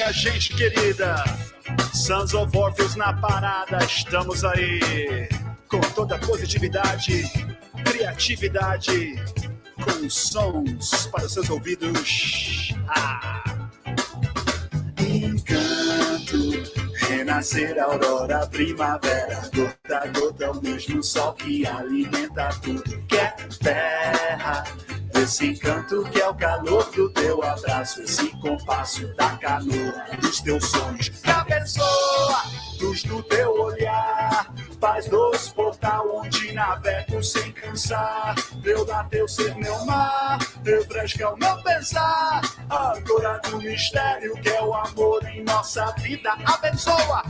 minha gente querida. Sons of Orpheus na parada, estamos aí. Com toda positividade, criatividade, com sons para os seus ouvidos. Encanto, renascer, aurora, primavera. Gota a gota é o mesmo sol que alimenta tudo que é terra. Esse encanto que é o calor do teu abraço, esse compasso da canoa dos teus sonhos que abençoa, luz do teu olhar, paz dos portal onde navego sem cansar. Meu lar, teu ser, meu mar, refresca o meu pensar, âncora do mistério que é o amor em nossa vida. Abençoa,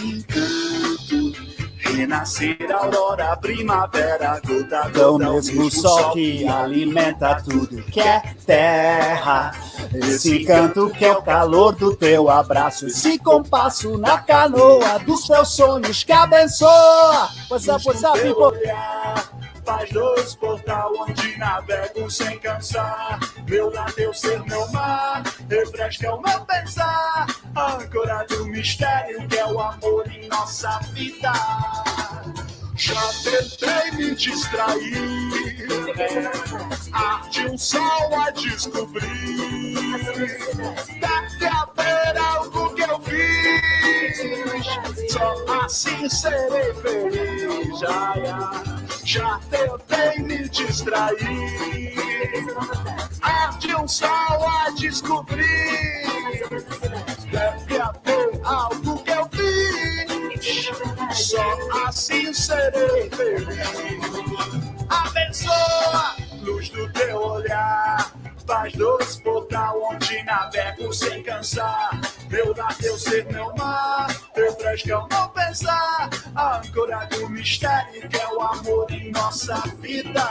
encanto, renascer, aurora, primavera, gota a gota, o mesmo sol que alimenta tudo que é terra. Esse encanto que é o calor do teu abraço, esse compasso na canoa dos teus sonhos que abençoa. What's up, people? Paz dos portal onde navego sem cansar. Meu lar, teu ser, meu mar, refresca o meu pensar, âncora do mistério que é o amor em nossa vida. Já tentei me distrair, arte um sol a descobrir. Deve haver algo que eu fiz, só assim serei feliz. Já tentei me distrair, arte um sol a descobrir. Deve haver algo que eu fiz, só assim serei feliz. Abençoa, luz do teu olhar, paz dos portal onde navego sem cansar. Meu lar, teu ser, meu mar, refresca o meu pensar, a âncora do mistério que é o amor em nossa vida.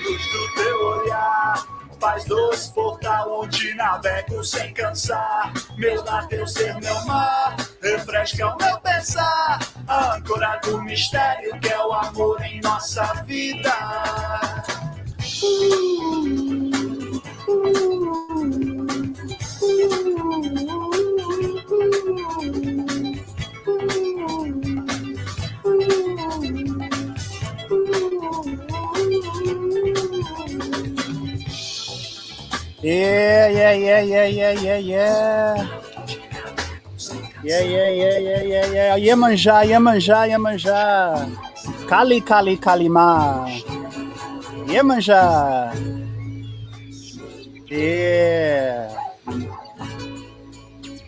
Luz do teu olhar, paz dos portal onde navego sem cansar. Meu lar, teu ser, meu mar, refresca o meu pensar, a âncora do mistério que é o amor em nossa vida. Yeah. Iemanjá. Kalimá. Iemanjá. Yeah.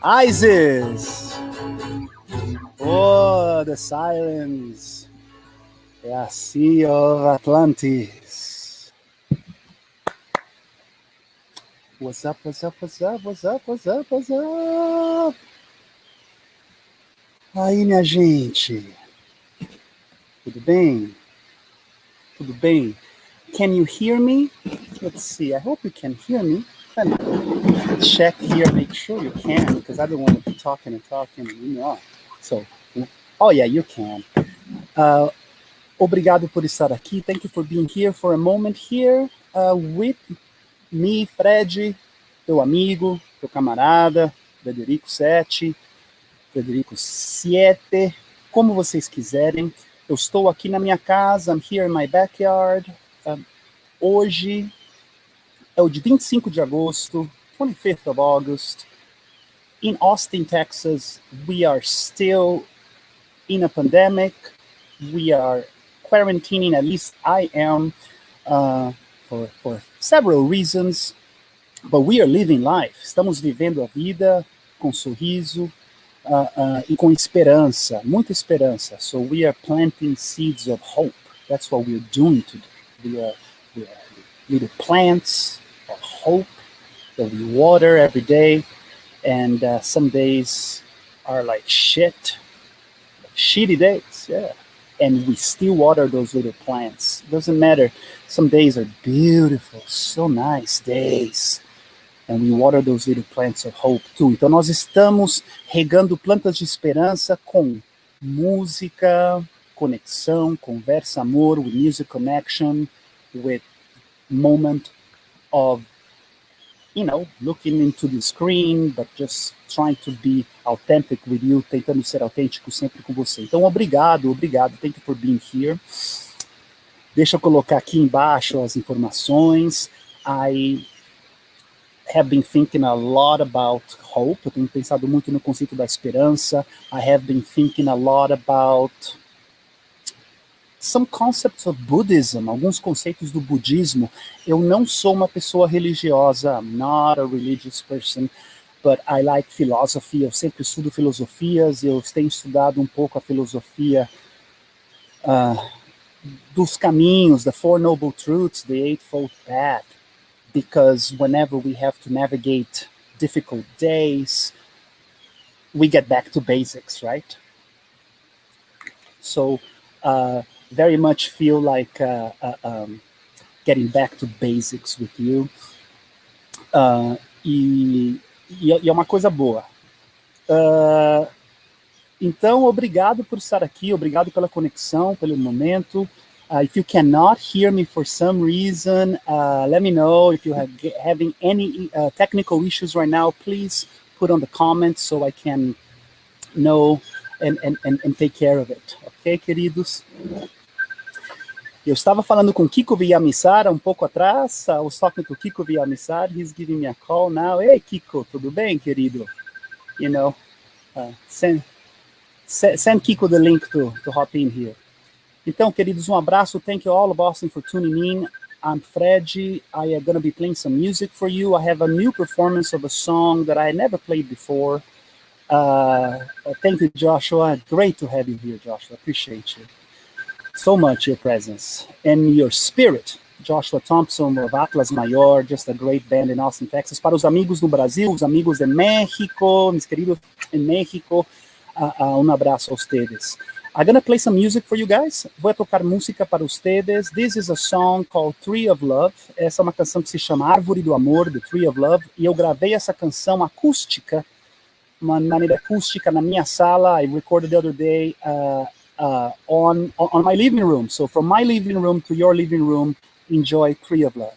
Isis. Oh, the sirens. Yeah, Sea of Atlantis. What's up? Aí, minha gente. Tudo bem? Can you hear me? Let's see. I hope you can hear me. Check here, make sure you can, because I don't want to be talking. So, oh yeah, you can. Obrigado por estar aqui. Thank you for being here for a moment here with me, Fred, teu amigo, teu camarada, Frederico 7, como vocês quiserem. Eu estou aqui na minha casa, I'm here in my backyard. Hoje é o dia 25 de agosto, 25th of August. In Austin, Texas, we are still in a pandemic. We are quarantining, at least I am, for several reasons, but we are living life. Estamos vivendo a vida com sorriso e com esperança, muita esperança. So we are planting seeds of hope. That's what we are doing today. We are little plants of hope that we water every day. And some days are like shitty days, yeah. And we still water those little plants. Doesn't matter. Some days are beautiful, so nice days. And we water those little plants of hope too. Então nós estamos regando plantas de esperança com música, conexão, conversa, amor, with music connection, with moment of, looking into the screen, but just trying to be authentic with you, tentando ser autêntico sempre com você. Então, obrigado, thank you for being here. Deixa eu colocar aqui embaixo as informações. I have been thinking a lot about hope. Eu tenho pensado muito no conceito da esperança. I have been thinking a lot about some concepts of Buddhism, alguns conceitos do budismo. Eu não sou uma pessoa religiosa, I'm not a religious person, but I like philosophy. Eu sempre estudo filosofias, eu tenho estudado um pouco a filosofia dos caminhos, the Four Noble Truths, the Eightfold Path, because whenever we have to navigate difficult days, we get back to basics, right? So, very much feel like getting back to basics with you. E é uma coisa boa. Então, obrigado por estar aqui, obrigado pela conexão, pelo momento. If you cannot hear me for some reason, let me know. If you are having any technical issues right now, please put on the comments so I can know and take care of it. Ok, queridos? Eu estava falando com Kiko Villamissar um pouco atrás. I was talking to Kiko Villamissar. He's giving me a call now. Hey, Kiko, tudo bem, querido? Send Kiko the link to hop in here. Então, queridos, um abraço. Thank you all of Austin for tuning in. I'm Fred. I am going to be playing some music for you. I have a new performance of a song that I never played before. Thank you, Joshua. Great to have you here, Joshua. Appreciate you so much, your presence and your spirit. Joshua Thompson of Atlas Maior, just a great band in Austin, Texas. Para os amigos no Brasil, os amigos de México, mis queridos em México, um abraço a ustedes. I'm gonna play some music for you guys. Vou tocar música para ustedes. This is a song called Tree of Love. Essa é uma canção que se chama Árvore do Amor, The Tree of Love. E eu gravei essa canção acústica, uma maneira acústica na minha sala. I recorded the other day on my living room. So from my living room to your living room, enjoy Tree of Love.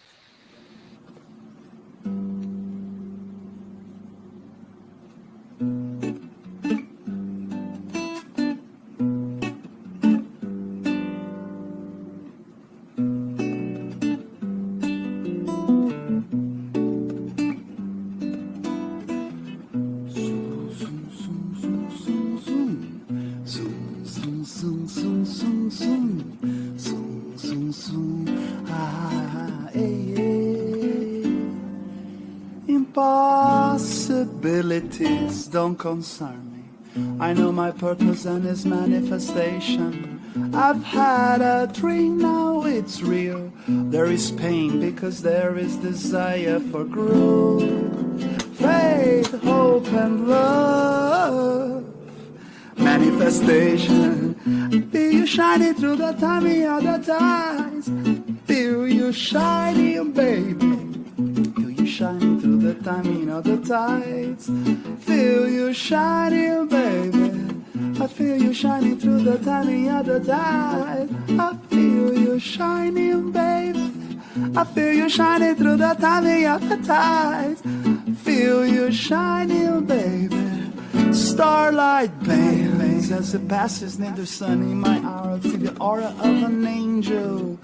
Impossibilities don't concern me. I know my purpose and its manifestation. I've had a dream, now it's real. There is pain because there is desire for growth. Faith, hope, and love. Manifestation. Feel you shining through the timing of the tides. Feel you shining, baby. Feel you shining through the timing of the tides. Feel you shining, baby. I feel you shining through the timing of the tide. I feel you shining, baby. I feel you shining through the timing of the tides. Feel you shining, baby. Starlight bangs as it passes near the sun in my aura. Feel the aura of an angel.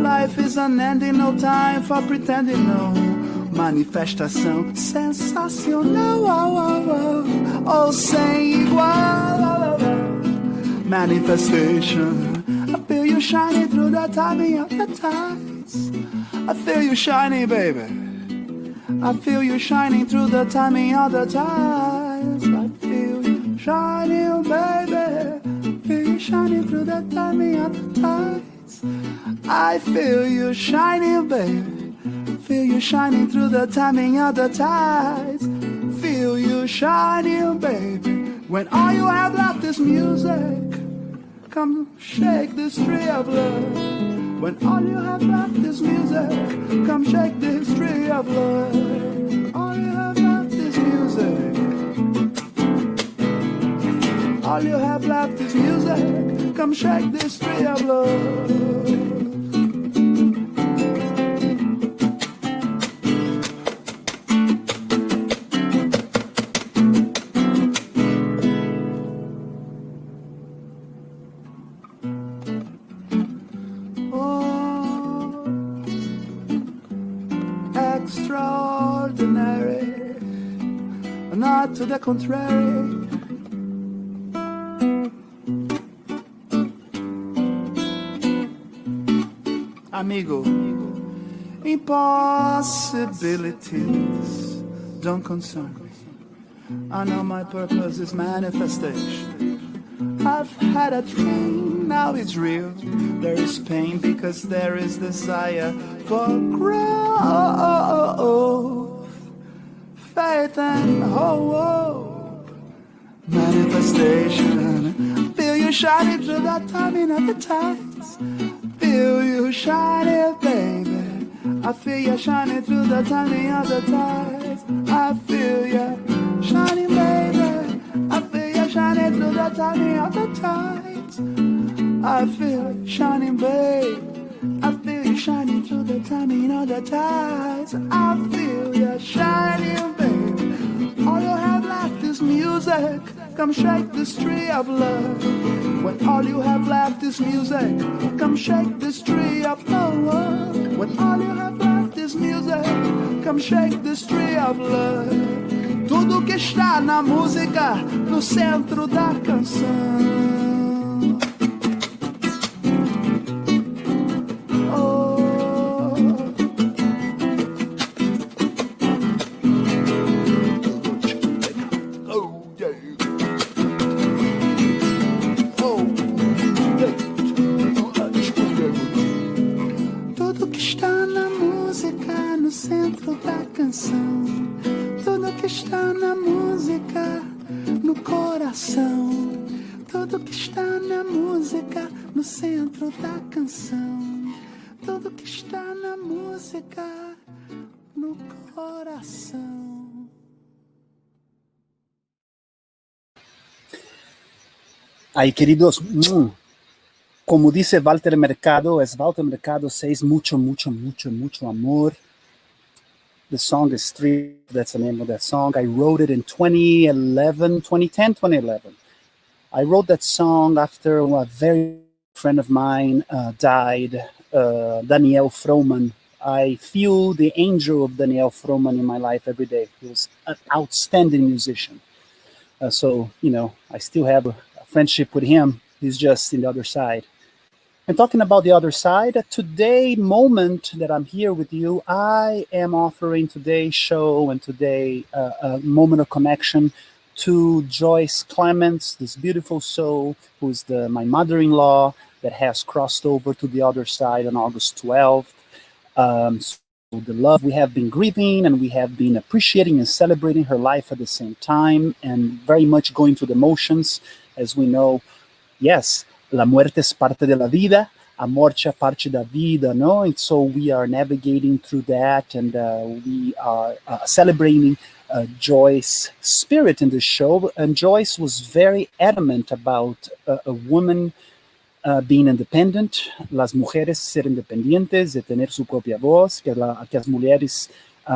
Life is unending, no time for pretending, no. Manifestação sensacional, ou sem igual. Manifestation. I feel you shining through the timing of the tides. I feel you shining, baby. I feel you shining through the timing of the tides. I feel you shining, baby. I feel you shining through the timing of the tides. I feel you shining, baby. feel you shining through the timing of the tides. Feel you shining, baby. When all you have left is music, come shake this tree of love. When all you have left is music, come shake this tree of love. All you have left is music. All you have left is music, come shake this tree of love. Extraordinary, not to the contrary. Amigo, impossibilities don't concern me. I know my purpose is manifestation. I've had a dream, now it's real. There is pain because there is desire for growth, faith and hope. Manifestation, feel you shining through the timing of the tides. Feel you shining, baby. I feel you shining through the timing of the tides. I feel you shining, baby. I feel you shining through the timing of the tides. I feel you shining, babe. I feel you shining through the timing of the tides. I feel you shining, babe. All you have left is music. Come shake this tree of love. When all you have left is music, come shake this tree of love. When all you have left is music, come shake this tree of love. Tudo que está na música, no centro da canção. Tudo que está na música, no coração. Tudo que está na música, no centro da canção. Tudo que está na música, no coração. Ay, queridos, como dice Walter Mercado, says mucho, mucho, mucho, mucho amor. The song is Street, that's the name of that song. I wrote it in 2011. I wrote that song after a very friend of mine died, Daniel Frohman. I feel the angel of Daniel Frohman in my life every day. He was an outstanding musician. So, you know, I still have a friendship with him. He's just in the other side. And talking about the other side, today moment that I'm here with you, I am offering today's show and today a moment of connection to Joyce Clements, this beautiful soul who's my mother-in-law that has crossed over to the other side on August 12th. So the love we have been grieving and we have been appreciating and celebrating her life at the same time and very much going through the motions. As we know, yes, la muerte es parte de la vida, a morte é parte da vida, no? And so we are navigating through that, and we are celebrating Joyce's spirit in the show. And Joyce was very adamant about a woman being independent, las mujeres ser independientes, de tener su propia voz, que as mulheres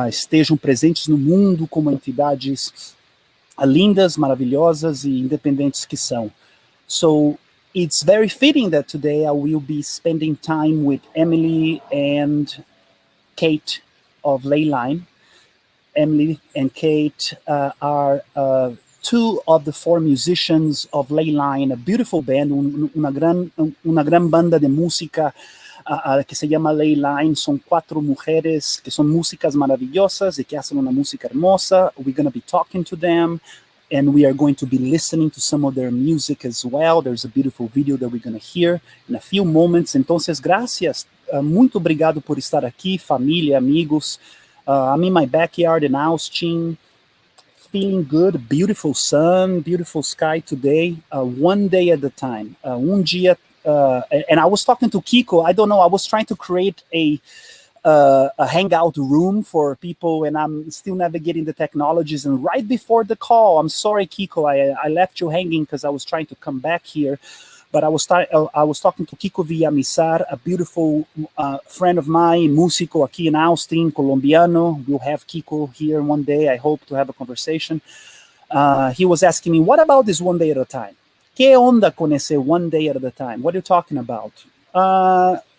estejam presentes no mundo como entidades lindas, maravilhosas e independentes que são. So it's very fitting that today I will be spending time with Emilie and Kate of Ley Line. Emilie and Kate are two of the four musicians of Ley Line, a beautiful band, una gran banda de música que se llama Ley Line. Son 4 mujeres que son músicas maravillosas y que hacen una música hermosa. We're going to be talking to them, and we are going to be listening to some of their music as well. There's a beautiful video that we're going to hear in a few moments. Entonces, gracias muito obrigado por estar aqui, família, amigos. I'm in my backyard in Austin, feeling good, beautiful sun, beautiful sky today, one day at a time. Dia, and I was talking to Kiko, I don't know, I was trying to create a hangout room for people, and I'm still navigating the technologies. And right before the call, I'm sorry, Kiko, I left you hanging because I was trying to come back here. But I was talking to Kiko Villamizar, a beautiful friend of mine, músico aqui in Austin, colombiano. We'll have Kiko here one day. I hope to have a conversation. He was asking me, what about this one day at a time? ¿Qué onda con ese one day at a time? What are you talking about?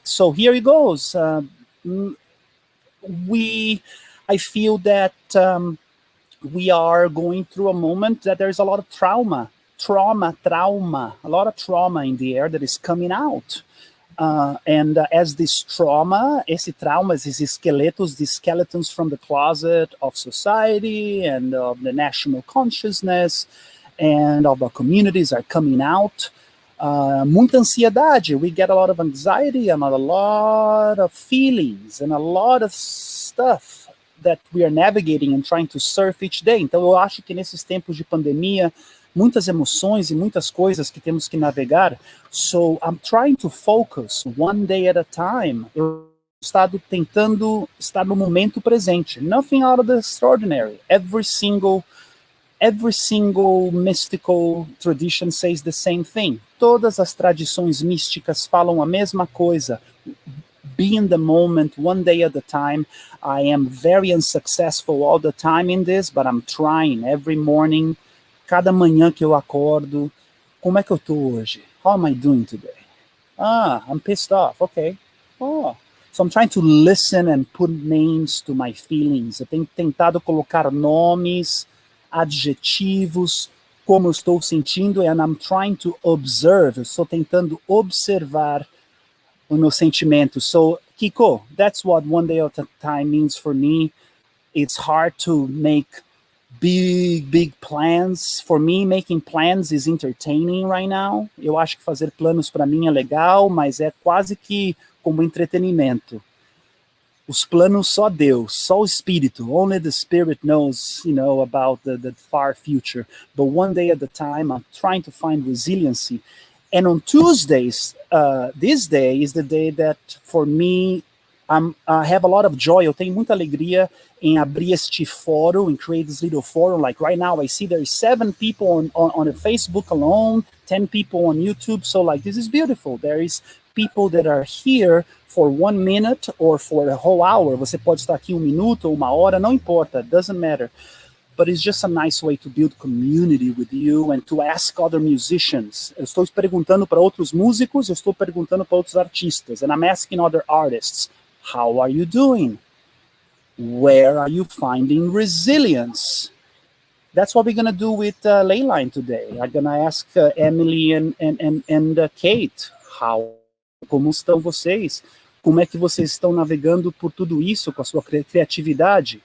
So here it goes. I feel that we are going through a moment that there is a lot of trauma, a lot of trauma in the air that is coming out. And as this trauma, esse trauma, esses esqueletos, these skeletons from the closet of society and of the national consciousness and of our communities are coming out. Muita ansiedade. We get a lot of anxiety and a lot of feelings and a lot of stuff that we are navigating and trying to surf each day. Então eu acho que nesses tempos de pandemia, muitas emoções e muitas coisas que temos que navegar. So I'm trying to focus one day at a time. Eu estou tentando estar no momento presente. Nothing out of the extraordinary. Every single mystical tradition says the same thing. Todas as tradições místicas falam a mesma coisa. Be in the moment, one day at a time. I am very unsuccessful all the time in this, but I'm trying every morning. Cada manhã que eu acordo, como é que eu tô hoje? How am I doing today? I'm pissed off. Okay. So I'm trying to listen and put names to my feelings. Eu tenho tentado colocar nomes, adjetivos, como eu estou sentindo, and I'm trying to observe. Eu estou tentando observar o meu sentimento. So, Kiko, that's what one day at a time means for me. It's hard to make big plans. For me, making plans is entertaining right now. Eu acho que fazer planos para mim é legal, mas é quase que como entretenimento. Os planos só Deus, só o Espírito. Only the Spirit knows, about the far future. But one day at a time, I'm trying to find resiliency. And on Tuesdays, this day is the day that, for me, I have a lot of joy. Eu tenho muita alegria em abrir este fórum, and create this little forum. Like right now, I see there is 7 people on the Facebook alone, 10 people on YouTube. So like, this is beautiful. There is people that are here for 1 minute or for a whole hour. Você pode estar aqui 1 minuto ou 1 hora, não importa, it doesn't matter. But it's just a nice way to build community with you and to ask other musicians. Eu estou perguntando para outros músicos, eu estou perguntando para outros artistas. And I'm asking other artists, how are you doing? Where are you finding resilience? That's what we're going to do with Ley Line today. I'm going to ask Emilie and Kate, como estão vocês? Como é que vocês estão navegando por tudo isso com a sua criatividade?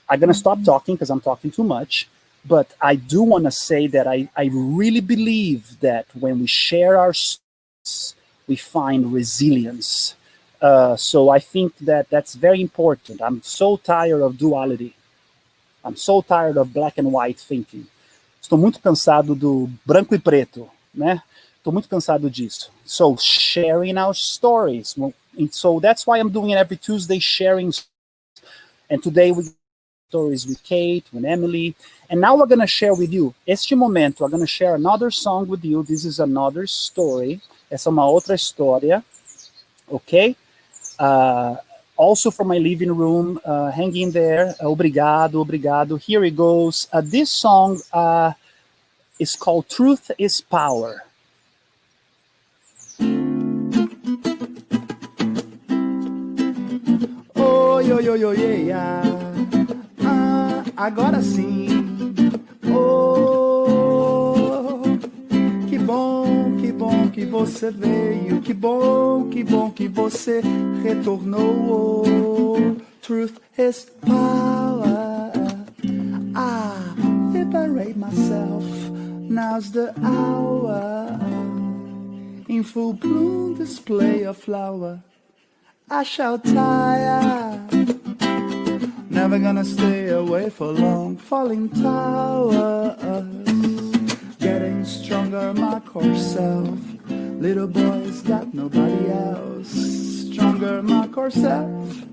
I'm going to stop talking because I'm talking too much, but I do want to say that I really believe that when we share our stories, we find resilience. So I think that that's very important. I'm so tired of duality. I'm so tired of black and white thinking. Estou muito cansado do branco e preto, né? Estou muito cansado disso. So sharing our stories. So that's why I'm doing it every Tuesday, sharing. And today we stories with Kate, with Emilie. And now we're going to share with you, este momento, I'm going to share another song with you. This is another story. Essa é uma outra história. Okay? Also from my living room, hang in there. Obrigado. Here it goes. This song is called Truth is Power. Oi, yeah. Agora sim. Oh, que bom que você veio. Que bom que você retornou. Truth is power. Liberate myself. Now's the hour. in full bloom display of flower. I shall tire, never gonna stay away for long. Falling towers, getting stronger, my core self. Little boy's got nobody else. Stronger, my core self.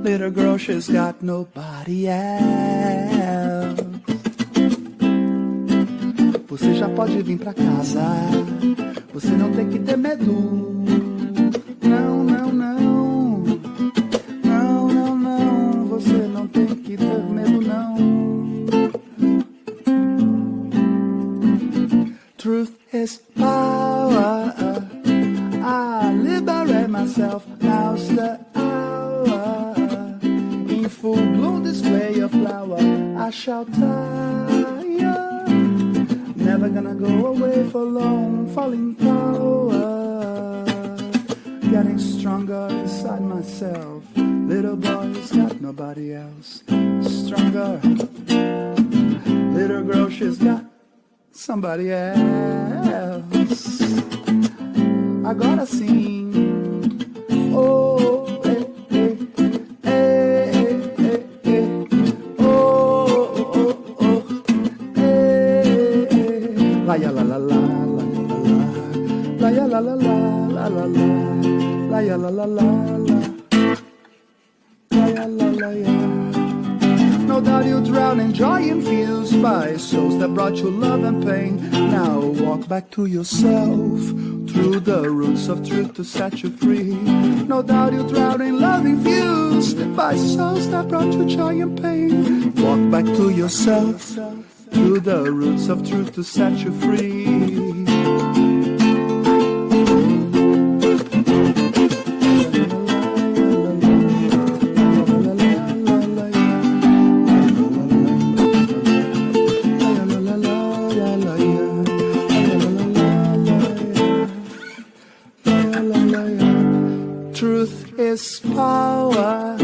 Little girl, she's got nobody else. Você já pode vir pra casa. Você não tem que ter medo. Não, não, não. Não, não, não. Você não tem que ter medo, não. Truth is power. I liberate myself. Now's the hour. In full bloom display of flower. I shall tire. Never gonna go away for long. Falling power. Getting stronger inside myself. Little boy's got nobody else. Stronger. Little girl, she's got somebody else. Agora sim. Oh, eh, eh. Oh, oh, oh. La ya la la la la la ya la la la la la la ya la la la la ya la la ya. No doubt you drown in joy infused by souls that brought you love and pain. Now walk back to yourself through the roots of truth to set you free. No doubt you drown in love infused by souls that brought you joy and pain. Walk back to yourself through the roots of truth to set you free. Truth is power.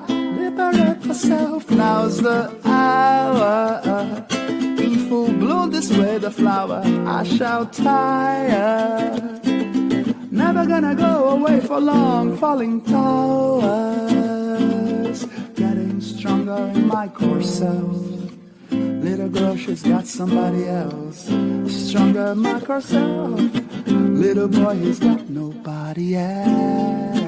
Liberate yourself. Now's the hour. In full bloom display the flower. I shall tire. Never gonna go away for long. Falling towers. Getting stronger in my core self. Little girl, she's got somebody else. Stronger in my core self. Little boy, he's got nobody else.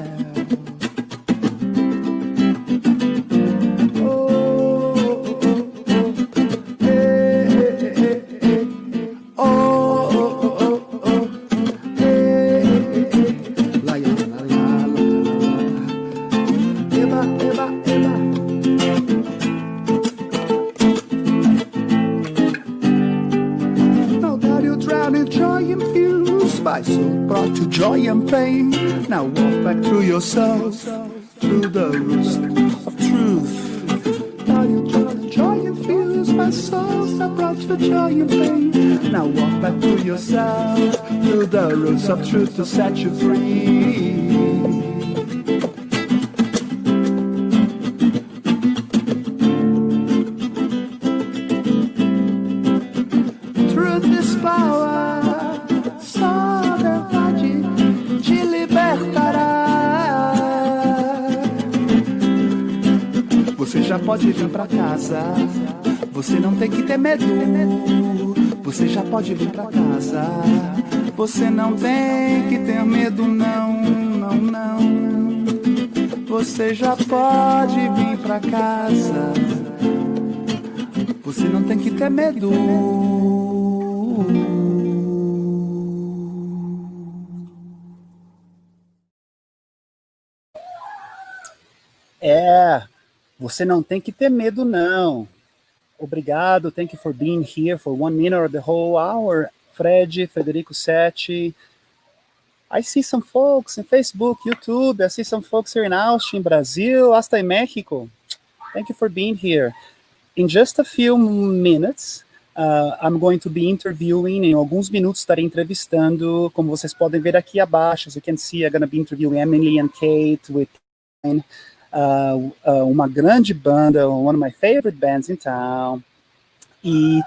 Joy and pain. Now walk back through yourself, through the roots of truth. Now you try the joy infused by souls that brought you joy and pain. Now walk back through yourself, through the roots of truth to set you free. Truth is power. Você já pode vir pra casa. Você não tem que ter medo. Você já pode vir pra casa. Você não tem que ter medo, não, não, não. Você já pode vir pra casa. Você não tem que ter medo. Você não tem que ter medo, não. Obrigado, thank you for being here for 1 minute or the whole hour. Frederico 7. I see some folks in Facebook, YouTube. I see some folks here in Austin, Brazil, hasta em Mexico. Thank you for being here. In just a few minutes, I'm going to be interviewing, em alguns minutos estarei entrevistando, como vocês podem ver aqui abaixo, as you can see, I'm going to be interviewing Emilie and Kate with uma grande banda, one of my favorite bands in town. E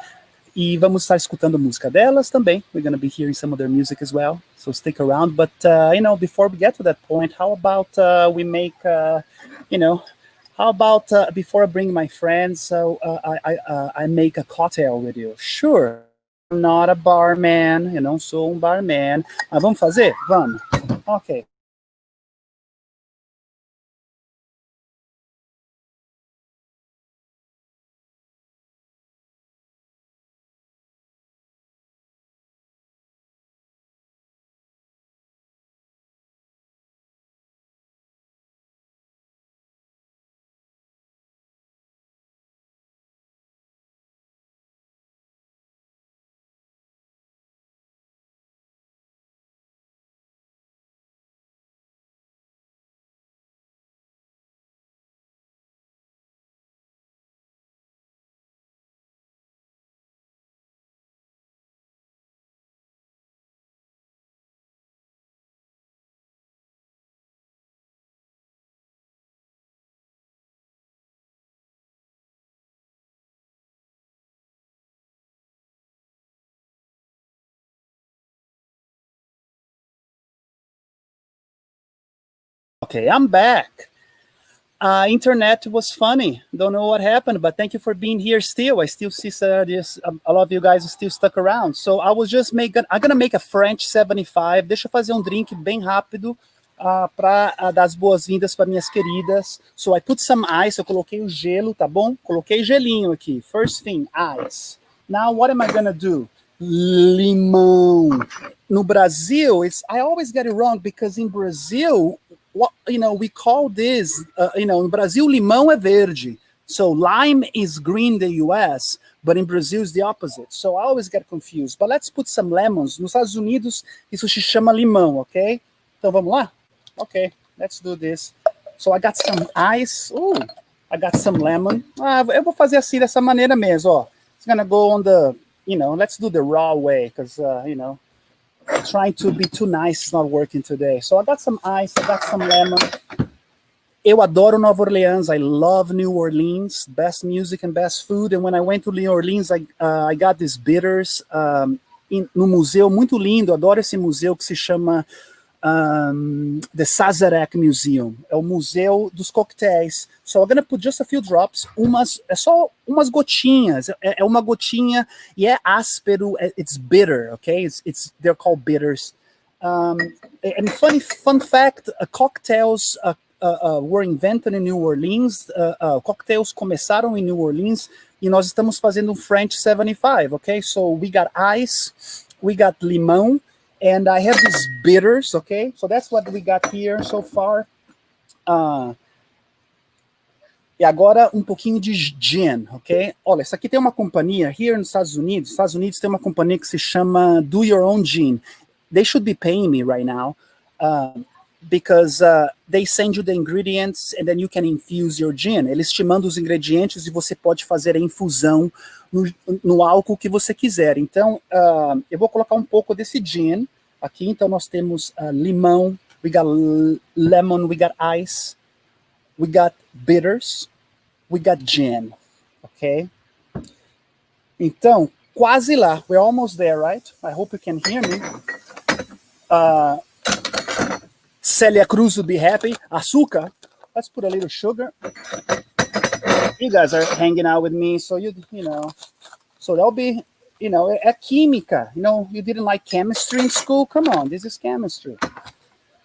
E vamos estar escutando música delas também. We're going to be hearing some of their music as well. So stick around. But, you know, before we get to that point, how about we make, you know, how about before I bring my friends, so I make a cocktail with you? Sure. I'm not a barman. Eu não sou barman. Mas vamos fazer? Vamos. Ok. Okay, I'm back. Internet was funny. Don't know what happened, but thank you for being here still. I still see this, a lot of you guys are still stuck around. So I was just I'm gonna make a French 75. Deixa eu fazer um drink bem rápido para dar as boas-vindas para minhas queridas. So I put some ice, eu coloquei o gelo, tá bom? Coloquei gelinho aqui. First thing, ice. Now what am I gonna do? Limão. No Brasil, I always get it wrong because in Brazil, we call this, in Brazil, limão é verde. So lime is green in the US, but in Brazil it's the opposite. So I always get confused. But let's put some lemons. Nos Estados Unidos, isso se chama limão, ok? Então vamos lá? Ok, let's do this. So I got some ice. Ooh, I got some lemon. Eu vou fazer assim, dessa maneira mesmo, ó. It's gonna go on the, let's do the raw way, because, trying to be too nice is not working today. So I got some ice, I got some lemon. Eu adoro Nova Orleans. I love New Orleans. Best music and best food. And when I went to New Orleans, I got these bitters no museu, muito lindo. Adoro esse museu que se chama the Sazerac Museum. É o museu dos coquetéis. So I'm gonna put just a few drops. É só umas gotinhas. É uma gotinha e é áspero. It's bitter, okay? They're called bitters. And fun fact, cocktails were invented in New Orleans. Cocktails começaram em New Orleans e nós estamos fazendo um French 75, okay? So we got ice, we got limão, and I have these bitters, okay? So that's what we got here so far. E agora um pouquinho de gin, ok? Olha, isso aqui tem uma companhia, here nos Estados Unidos. Estados Unidos tem uma companhia que se chama Do Your Own Gin. They should be paying me right now because they send you the ingredients and then you can infuse your gin. Eles te mandam os ingredientes e você pode fazer a infusão no álcool que você quiser. Então, eu vou colocar um pouco desse gin aqui. Então, nós temos limão, we got lemon, we got ice, we got bitters, we got gin, ok? Então, quase lá. We're almost there, right? I hope you can hear me. Celia Cruz would be happy. Açúcar. Let's put a little sugar. You guys are hanging out with me, so you know. So that'll be, é química. You didn't like chemistry in school? Come on, this is chemistry.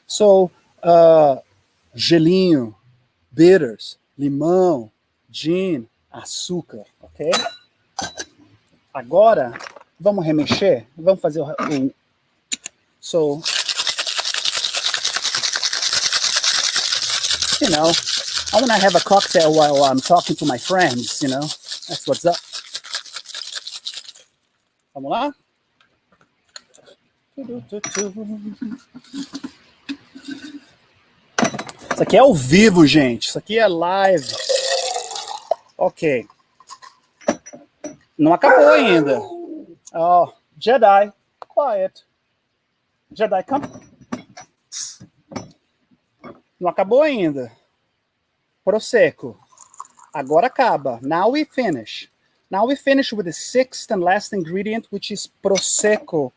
So, gelinho, bitters, limão, gin, açúcar, ok? Agora, vamos remexer? Vamos fazer So, I want to have a cocktail while I'm talking to my friends, That's what's up. Vamos lá? Isso aqui é ao vivo, gente. Isso aqui é live. Ok. Não acabou ainda. Oh, Jedi, quiet. Jedi, come. Não acabou ainda. Prosecco. Agora acaba. Now we finish. Now we finish with the sixth and last ingredient, which is Prosecco.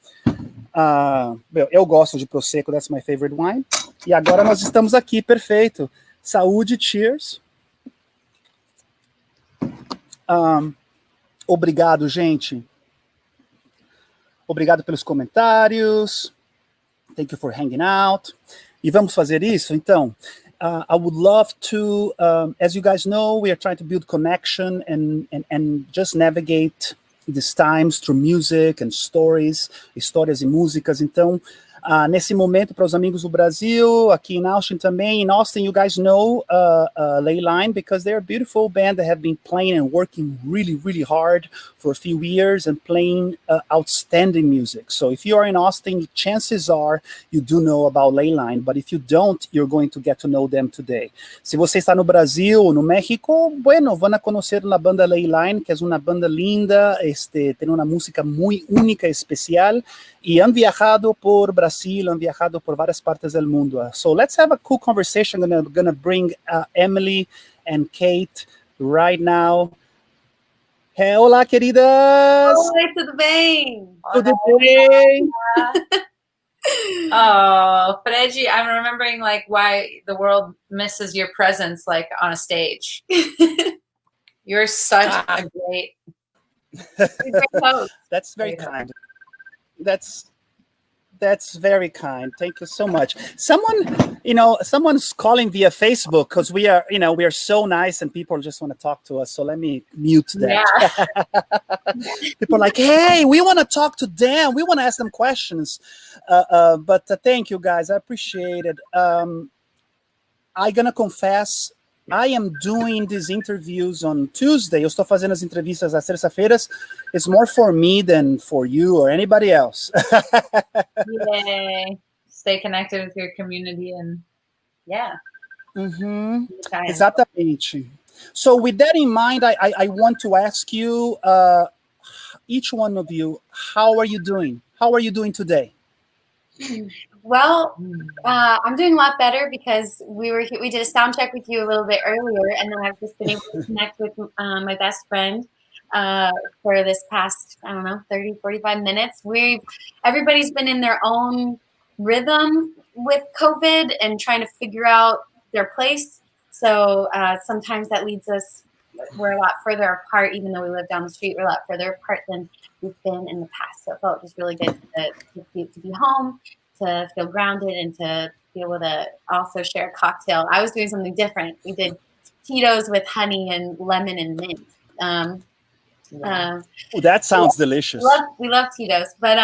Eu gosto de Prosecco, that's my favorite wine. E agora nós estamos aqui, perfeito. Saúde, cheers. Obrigado, gente. Obrigado pelos comentários. Thank you for hanging out. E vamos fazer isso? Então, I would love to, as you guys know, we are trying to build connection and just navigate these times through music and stories, histórias e músicas. Então, nesse momento, para os amigos do Brasil, aqui em Austin também. In Austin, you guys know Ley Line because they're a beautiful band that have been playing and working really, really hard for a few years and playing outstanding music. So if you are in Austin, chances are you do know about Ley Line, but if you don't, you're going to get to know them today. Se você está no Brasil, no México, bueno, van a conocer la banda Ley Line, que es una banda linda, tiene una música muy única, especial, y han viajado por Brasil, han viajado por varias partes del mundo. So let's have a cool conversation. I'm gonna bring Emilie and Kate right now. Hey, olá, queridas! Oi, tudo bem? Tudo bem? Oh, Fred, I'm remembering like why the world misses your presence like on a stage. You're such a great host. That's very kind. That's very kind. Thank you so much. Someone's calling via Facebook because we are so nice and people just want to talk to us. So let me mute that. Yeah. People are like, hey, we want to talk to them. We want to ask them questions. But thank you guys. I appreciate it. I'm going to confess, I am doing these interviews on Tuesday. Eu estou fazendo as entrevistas às terça-feiras. It's more for me than for you or anybody else. Yay. Stay connected with your community and yeah. Mm-hmm. Exatamente. So with that in mind, I want to ask you, each one of you, how are you doing? How are you doing today? Well, I'm doing a lot better because we did a sound check with you a little bit earlier, and then I've just been able to connect with my best friend for this past, 30, 45 minutes. Everybody's been in their own rhythm with COVID and trying to figure out their place. So sometimes that leads us, we're a lot further apart, even though we live down the street, we're a lot further apart than we've been in the past. So it felt just really good to be home, to feel grounded, and to be able to also share a cocktail. I was doing something different. We did Tito's with honey and lemon and mint. That sounds delicious. We love Tito's, but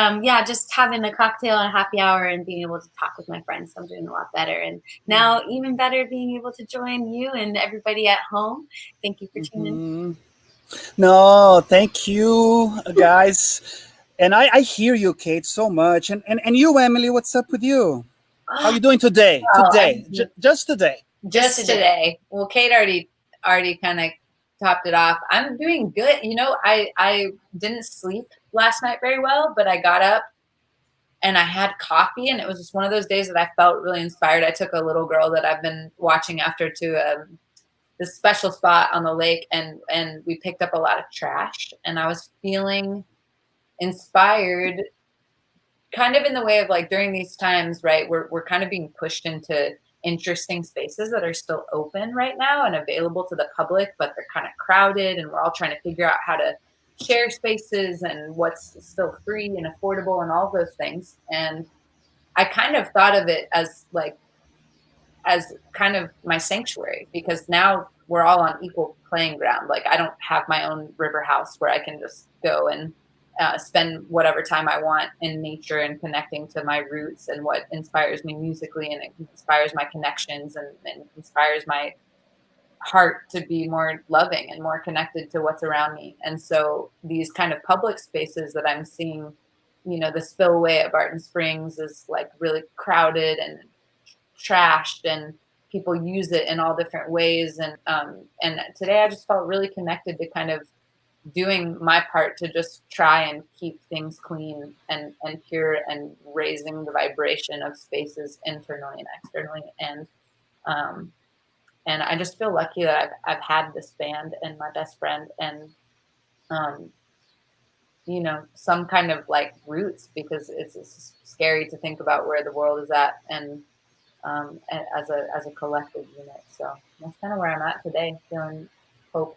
just having a cocktail and a happy hour and being able to talk with my friends. So I'm doing a lot better, and now even better being able to join you and everybody at home. Thank you for tuning in. No, thank you, guys. And I hear you, Kate, so much. And you, Emilie, what's up with you? How are you doing today? Just today. Just today. Well, Kate already kind of topped it off. I'm doing good. I didn't sleep last night very well, but I got up and I had coffee, and it was just one of those days that I felt really inspired. I took a little girl that I've been watching after to this special spot on the lake, and we picked up a lot of trash, and I was feeling inspired, kind of in the way of like during these times, right? We're kind of being pushed into interesting spaces that are still open right now and available to the public, but they're kind of crowded, and we're all trying to figure out how to share spaces and what's still free and affordable and all those things. And I kind of thought of it as kind of my sanctuary, because now we're all on equal playing ground. Like I don't have my own river house where I can just go and spend whatever time I want in nature and connecting to my roots and what inspires me musically, and it inspires my connections and inspires my heart to be more loving and more connected to what's around me. And so these kind of public spaces that I'm seeing, the spillway at Barton Springs is like really crowded and trashed, and people use it in all different ways. And today I just felt really connected to kind of doing my part to just try and keep things clean and pure, and raising the vibration of spaces internally and externally. And I just feel lucky that I've had this band and my best friend, and you know, some kind of like roots, because it's scary to think about where the world is at, and as a collective unit. So that's kind of where I'm at today, feeling hope.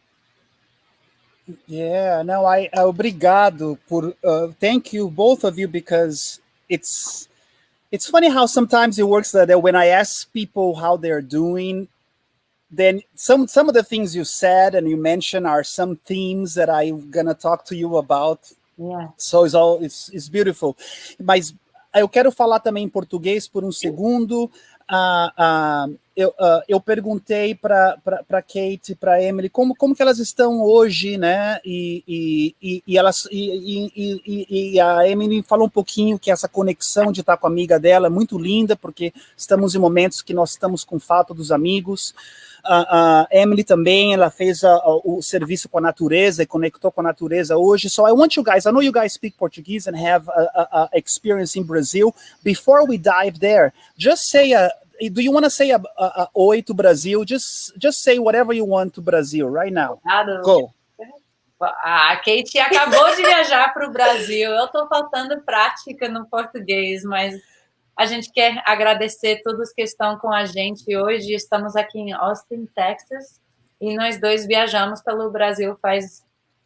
Yeah, no, obrigado por, thank you, both of you, because it's funny how sometimes it works that when I ask people how they're doing, then some of the things you said and you mentioned are some themes that I'm gonna talk to you about. Yeah. So it's beautiful. Mas eu quero falar também em português por um segundo. Eu perguntei para Kate e para Emilie como que elas estão hoje, né? E a Emilie falou um pouquinho que essa conexão de estar com a amiga dela é muito linda, porque estamos em momentos que nós estamos com falta dos amigos. Emilie também, ela fez o serviço com a natureza e conectou com a natureza hoje. So I want you guys, I know you guys speak Portuguese and have a experience in Brazil. Before we dive there, just say do you want to say oi to Brazil? Just say whatever you want to Brazil right now. Go. A Kate acabou de viajar para o Brasil. Eu estou faltando prática no português, mas a gente quer agradecer todos que estão com a gente hoje. Estamos aqui em Austin, Texas, e nós dois viajamos pelo Brasil faz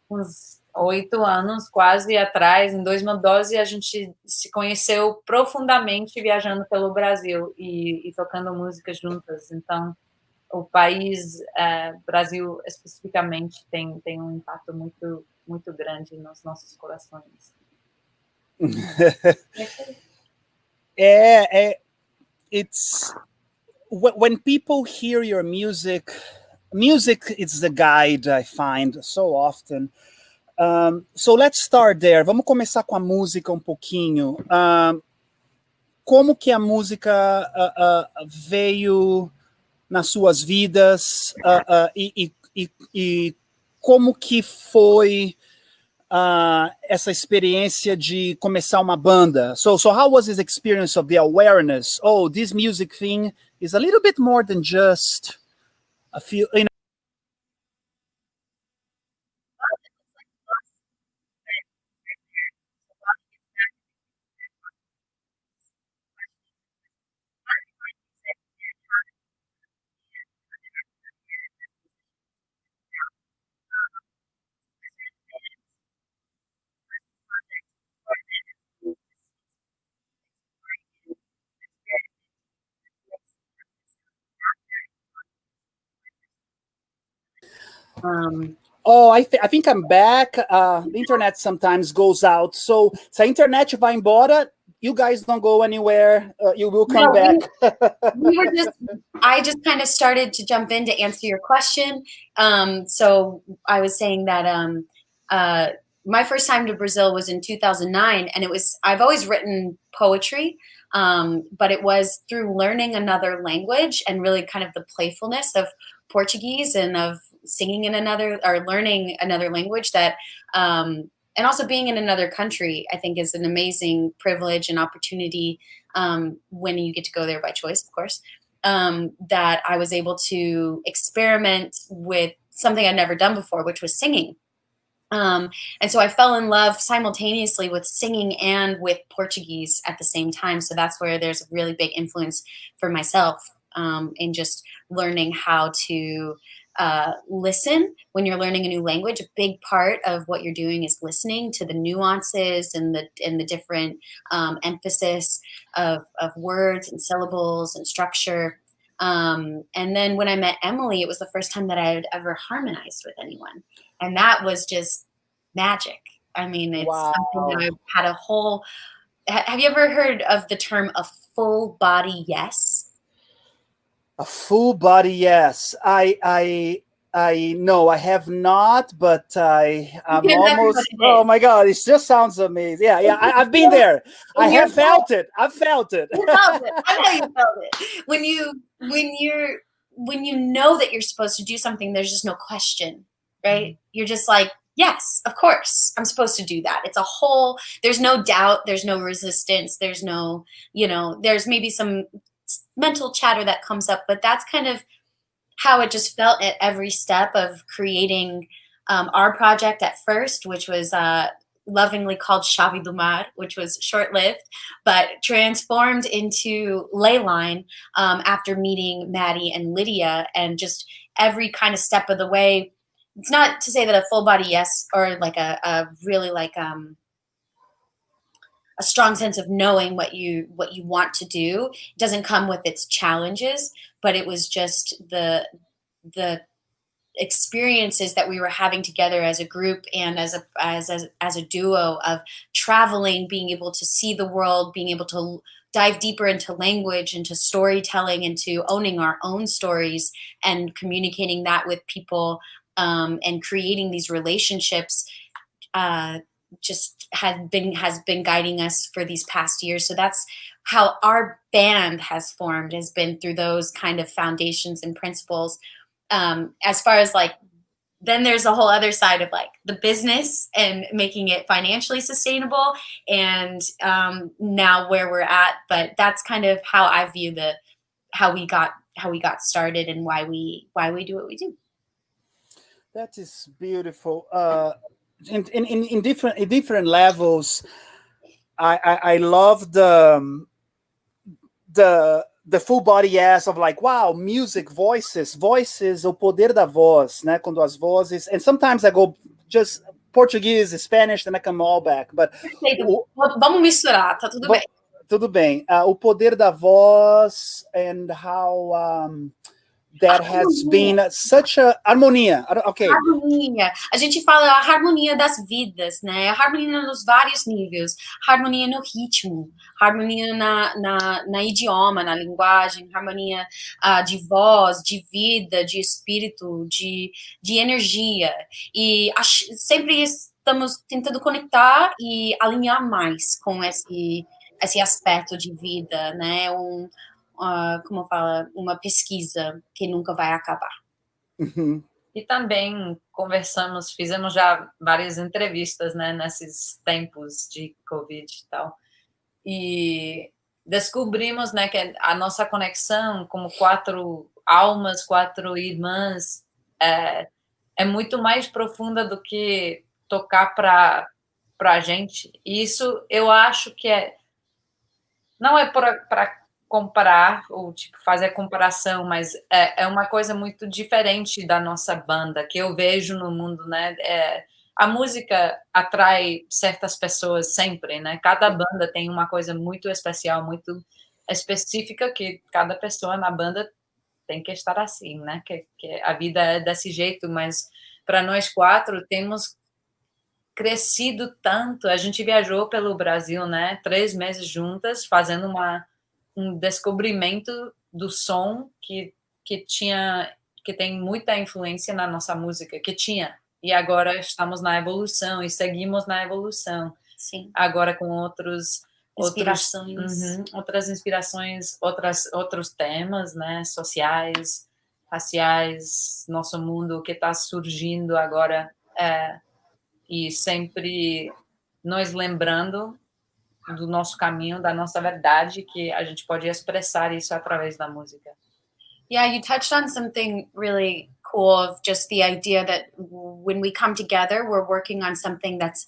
uns 8 anos, quase atrás. Em 2012, a gente se conheceu profundamente viajando pelo Brasil e tocando música juntas. Então, o país, Brasil especificamente, tem um impacto muito, muito grande nos nossos corações. It's when people hear your music is the guide, I find so often. So let's start there. Vamos começar com a música um pouquinho. Como que a música veio nas suas vidas e como que foi essa experiência de começar uma banda? So how was this experience of the awareness? Oh, this music thing is a little bit more than just a few, you know. I think I'm back. The internet sometimes goes out. So se a internet vai embora, you guys don't go anywhere. You will come back. I just kind of started to jump in to answer your question. So I was saying that my first time to Brazil was in 2009, and I've always written poetry, but it was through learning another language and really kind of the playfulness of Portuguese and of singing in learning another language that, and also being in another country, I think is an amazing privilege and opportunity when you get to go there by choice, of course, that I was able to experiment with something I'd never done before, which was singing. And so I fell in love simultaneously with singing and with Portuguese at the same time. So that's where there's a really big influence for myself in just learning how to listen when you're learning a new language. A big part of what you're doing is listening to the nuances and the different emphasis of words and syllables and structure. And then when I met Emilie, it was the first time that I had ever harmonized with anyone. And that was just magic. I mean, it's something that I've had a whole... Have you ever heard of the term a full body yes? A full body yes. I know I have not, but I'm almost. Oh my God! It just sounds amazing. Yeah. I've been there. I have felt it. I've felt it. You felt it. I know you felt it. When you know that you're supposed to do something, there's just no question, right? Mm-hmm. You're just like, yes, of course, I'm supposed to do that. It's a whole. There's no doubt. There's no resistance. There's no, there's maybe some mental chatter that comes up, but that's kind of how it just felt at every step of creating our project at first, which was lovingly called Chave do Mar, which was short-lived, but transformed into Ley Line after meeting Maddie and Lydia, and just every kind of step of the way. It's not to say that a full body yes, or like a really like a strong sense of knowing what you want to do. It doesn't come with its challenges, but it was just the experiences that we were having together as a group and as a duo of traveling, being able to see the world, being able to dive deeper into language, into storytelling, into owning our own stories and communicating that with people, and creating these relationships, just has been guiding us for these past years. So that's how our band has formed, has been through those kind of foundations and principles. As far as like, then there's a whole other side of like the business and making it financially sustainable, and now where we're at. But that's kind of how I view how we got started and why we do what we do. That is beautiful. In different levels, I love the full body yes of like, wow, music, voices, o poder da voz, né? Quando as vozes, and sometimes I go just Portuguese, Spanish, then I come all back. But vamos misturar, tá tudo bem. Tudo bem. O poder da voz and how that has been such a harmonia. Okay. Harmonia. A gente fala a harmonia das vidas, né? A harmonia nos vários níveis. Harmonia no ritmo, harmonia na idioma, na linguagem, harmonia de voz, de vida, de espírito, de energia. E sempre estamos tentando conectar e alinhar mais com esse aspecto de vida, né? Como fala, uma pesquisa que nunca vai acabar. Uhum. E também fizemos já várias entrevistas, né, nesses tempos de Covid e tal. E descobrimos, né, que a nossa conexão como 4 almas, 4 irmãs, é muito mais profunda do que tocar para a gente. E isso eu acho que não é para comparar ou tipo fazer comparação, mas é uma coisa muito diferente da nossa banda que eu vejo no mundo, né? A música atrai certas pessoas sempre, né? Cada banda tem uma coisa muito especial, muito específica que cada pessoa na banda tem que estar assim, né? Que a vida é desse jeito, mas para nós 4 temos crescido tanto. A gente viajou pelo Brasil, né? 3 meses juntas, fazendo um descobrimento do som que tem muita influência na nossa música, e agora estamos na evolução e seguimos na evolução. Sim. Agora com outras inspirações, outros temas, né, sociais, raciais, nosso mundo que está surgindo agora, e sempre nos lembrando do nosso caminho, da nossa verdade, que a gente pode expressar isso através da música. Yeah, you touched on something really cool of just the idea that when we come together, we're working on something that's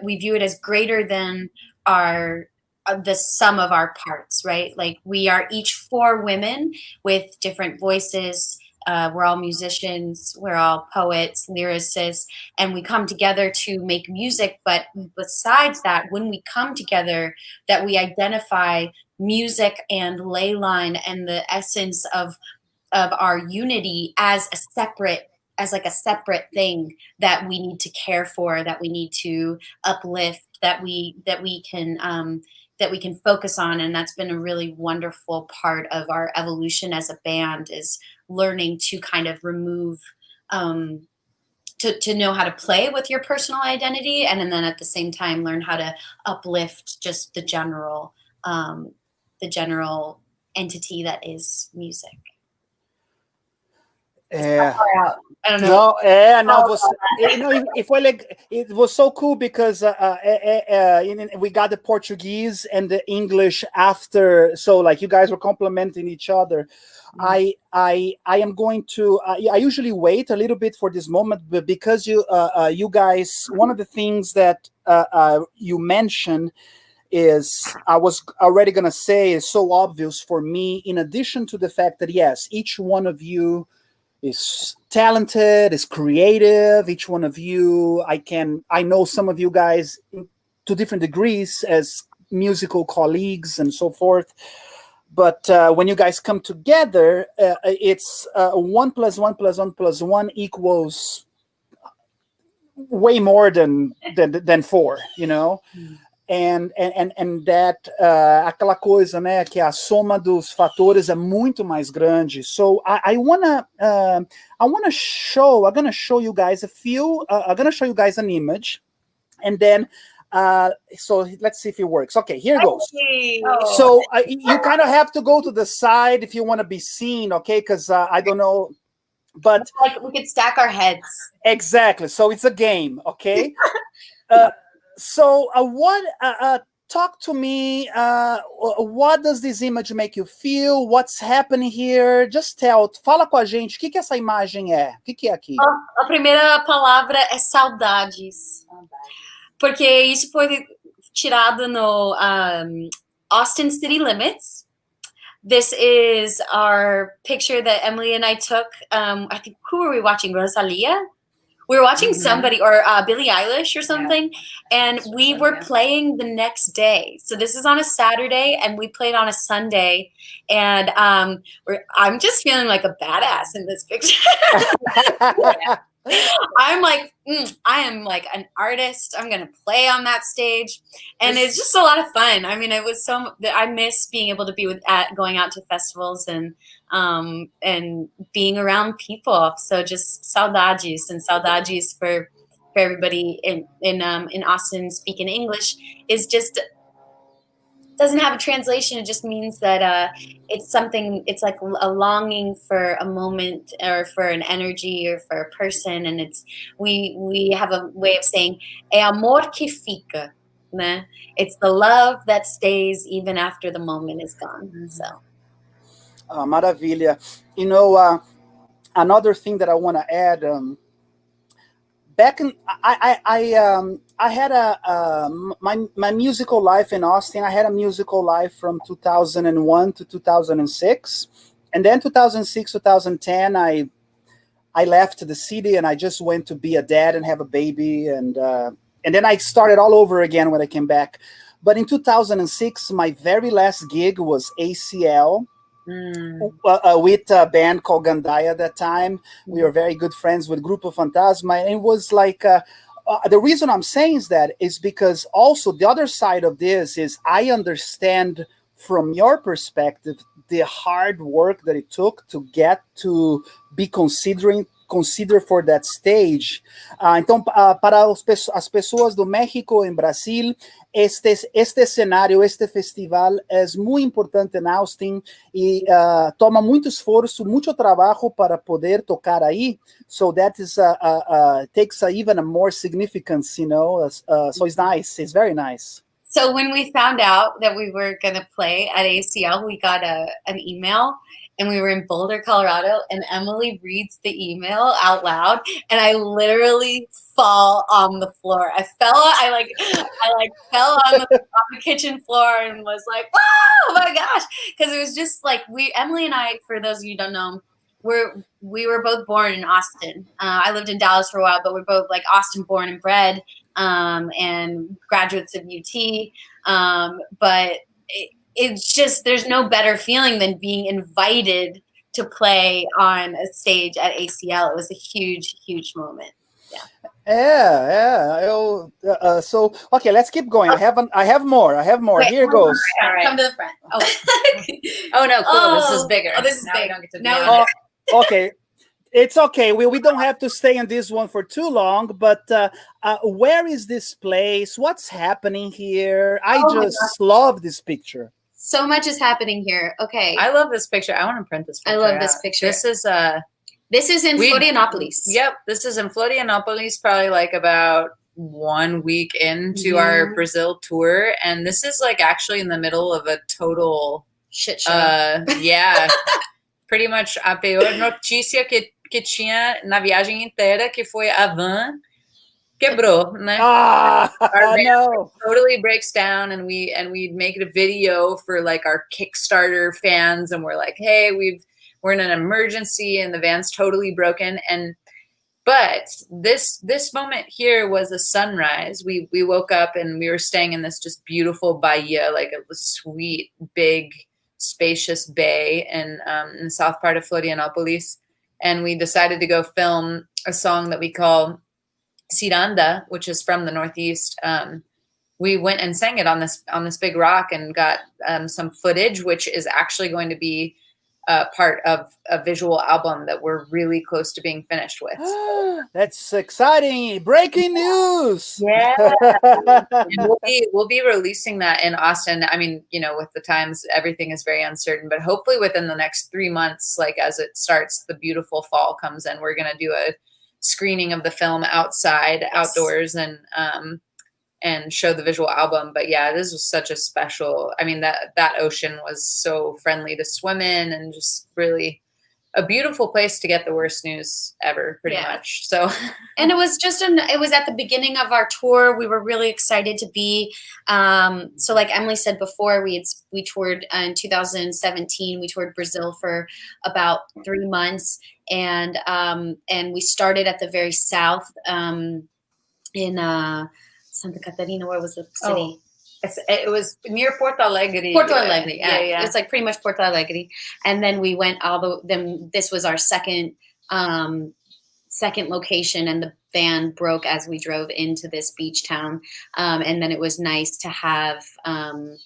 we view it as greater than the sum of our parts, right? Like we are each 4 women with different voices. We're all musicians, we're all poets, lyricists, and we come together to make music. But besides that, when we come together, that we identify music and Ley Line and the essence of our unity as a separate thing that we need to care for, that we need to uplift, that we can focus on. And that's been a really wonderful part of our evolution as a band, is learning to kind of remove, to know how to play with your personal identity, and then at the same time learn how to uplift just the general entity that is music. É. I don't know. Não, você, it was so cool because we got the Portuguese and the English after, so like you guys were complimenting each other. I am going to. I usually wait a little bit for this moment, but because you guys, one of the things that you mentioned is, I was already gonna say, is so obvious for me. In addition to the fact that yes, each one of you is talented, is creative. Each one of you, I know some of you guys to different degrees as musical colleagues and so forth. But when you guys come together, it's 1 + 1 + 1 + 1 equals way more than 4, you know. And that aquela coisa, né, que a soma dos fatores é muito mais grande. So I'm gonna show you guys I'm gonna show you guys an image, and then so let's see if it works. Okay, here goes. So you kind of have to go to the side if you want to be seen, okay? Because I don't know, but like we could stack our heads. Exactly. So it's a game, okay? So talk to me. What does this image make you feel? What's happening here? Just fala com a gente. O que essa imagem é? O que é aqui? A primeira palavra é saudades. Porque isso foi tirado no Austin City Limits. This is our picture that Emilie and I took. I think, who were we watching? Rosalia? We were watching somebody, or Billie Eilish or something, and we were playing the next day. So this is on a Saturday, and we played on a Sunday, and I'm just feeling like a badass in this picture. I'm like, I am like an artist. I'm gonna play on that stage, and it's just a lot of fun. I mean, it was I miss being able to be going out to festivals and being around people. So just saudades for everybody in Austin speaking English is just doesn't have a translation. It just means that it's something. It's like a longing for a moment or for an energy or for a person, and we have a way of saying "é amor que fica," né? It's the love that stays even after the moment is gone. So. Maravilha. You know, another thing that I want to add. Back in, I had my musical life in Austin. I had a musical life from 2001 to 2006, and then 2006, 2010, I left the city and I just went to be a dad and have a baby, and then I started all over again when I came back. But in 2006, my very last gig was ACL. With a band called Gandaya at that time. We were very good friends with Grupo Fantasma. And it was like, the reason I'm saying that is because also the other side of this is I understand from your perspective the hard work that it took to get to be considered for that stage. Então, para as pessoas do México em Brasil, este cenário, este festival é muito importante em Austin e toma muito esforço, muito trabalho para poder tocar aí. So that is takes even a more significance, you know. So it's nice. It's very nice. So when we found out that we were going to play at ACL, we got an email, and we were in Boulder, Colorado, and Emilie reads the email out loud, and I literally fall on the floor. I fell on the kitchen floor and was like, oh my gosh, because it was just like Emilie and I, for those of you who don't know, we were both born in Austin. I lived in Dallas for a while, but we're both like Austin born and bred, and graduates of UT. But it's just, there's no better feeling than being invited to play on a stage at ACL. It was a huge, huge moment. Yeah. So okay, let's keep going. I have more. Wait, Here goes. All right. Come to the front. Oh, oh no, cool. This is bigger. Oh, this is now big. We don't get to Now okay. It's okay. We don't have to stay in this one for too long, but where is this place? What's happening here? I just love this picture. So much is happening here. Okay. I love this picture. I want to print this picture. I love this picture. This is This is in Florianopolis. Yep, this is in Florianopolis, probably like about 1 week into our Brazil tour, and this is like actually in the middle of a total shit show. Yeah, pretty much a pior notícia que tinha na viagem inteira, que foi a van quebrou, né? Our van totally breaks down, and we make a video for like our Kickstarter fans, and we're like, hey, we're in an emergency, and the van's totally broken. But this moment here was a sunrise. We woke up and we were staying in this just beautiful bahia, like a sweet, big, spacious bay in the south part of Florianopolis, and we decided to go film a song that we call Ciranda, which is from the Northeast. We went and sang it on this big rock and got some footage, which is actually going to be part of a visual album that we're really close to being finished with. That's exciting! Breaking news! Yeah, we'll be releasing that in Austin. I mean, you know, with the times, everything is very uncertain, but hopefully within the next 3 months, like as it starts, the beautiful fall comes in, we're gonna do a screening of the film outside, outdoors, and show the visual album. But yeah, this was such a special, I mean, that ocean was so friendly to swim in, and just really a beautiful place to get the worst news ever, pretty much. So, and it was just it was at the beginning of our tour. We were really excited to be. So like Emilie said before, we toured in 2017. We toured Brazil for about 3 months, and we started at the very south in Santa Catarina. Where was the city? It was near Porto Alegre. Porto Alegre, yeah. It's like pretty much Porto Alegre. And then we went then this was our second location, and the van broke as we drove into this beach town. And then it was nice to have a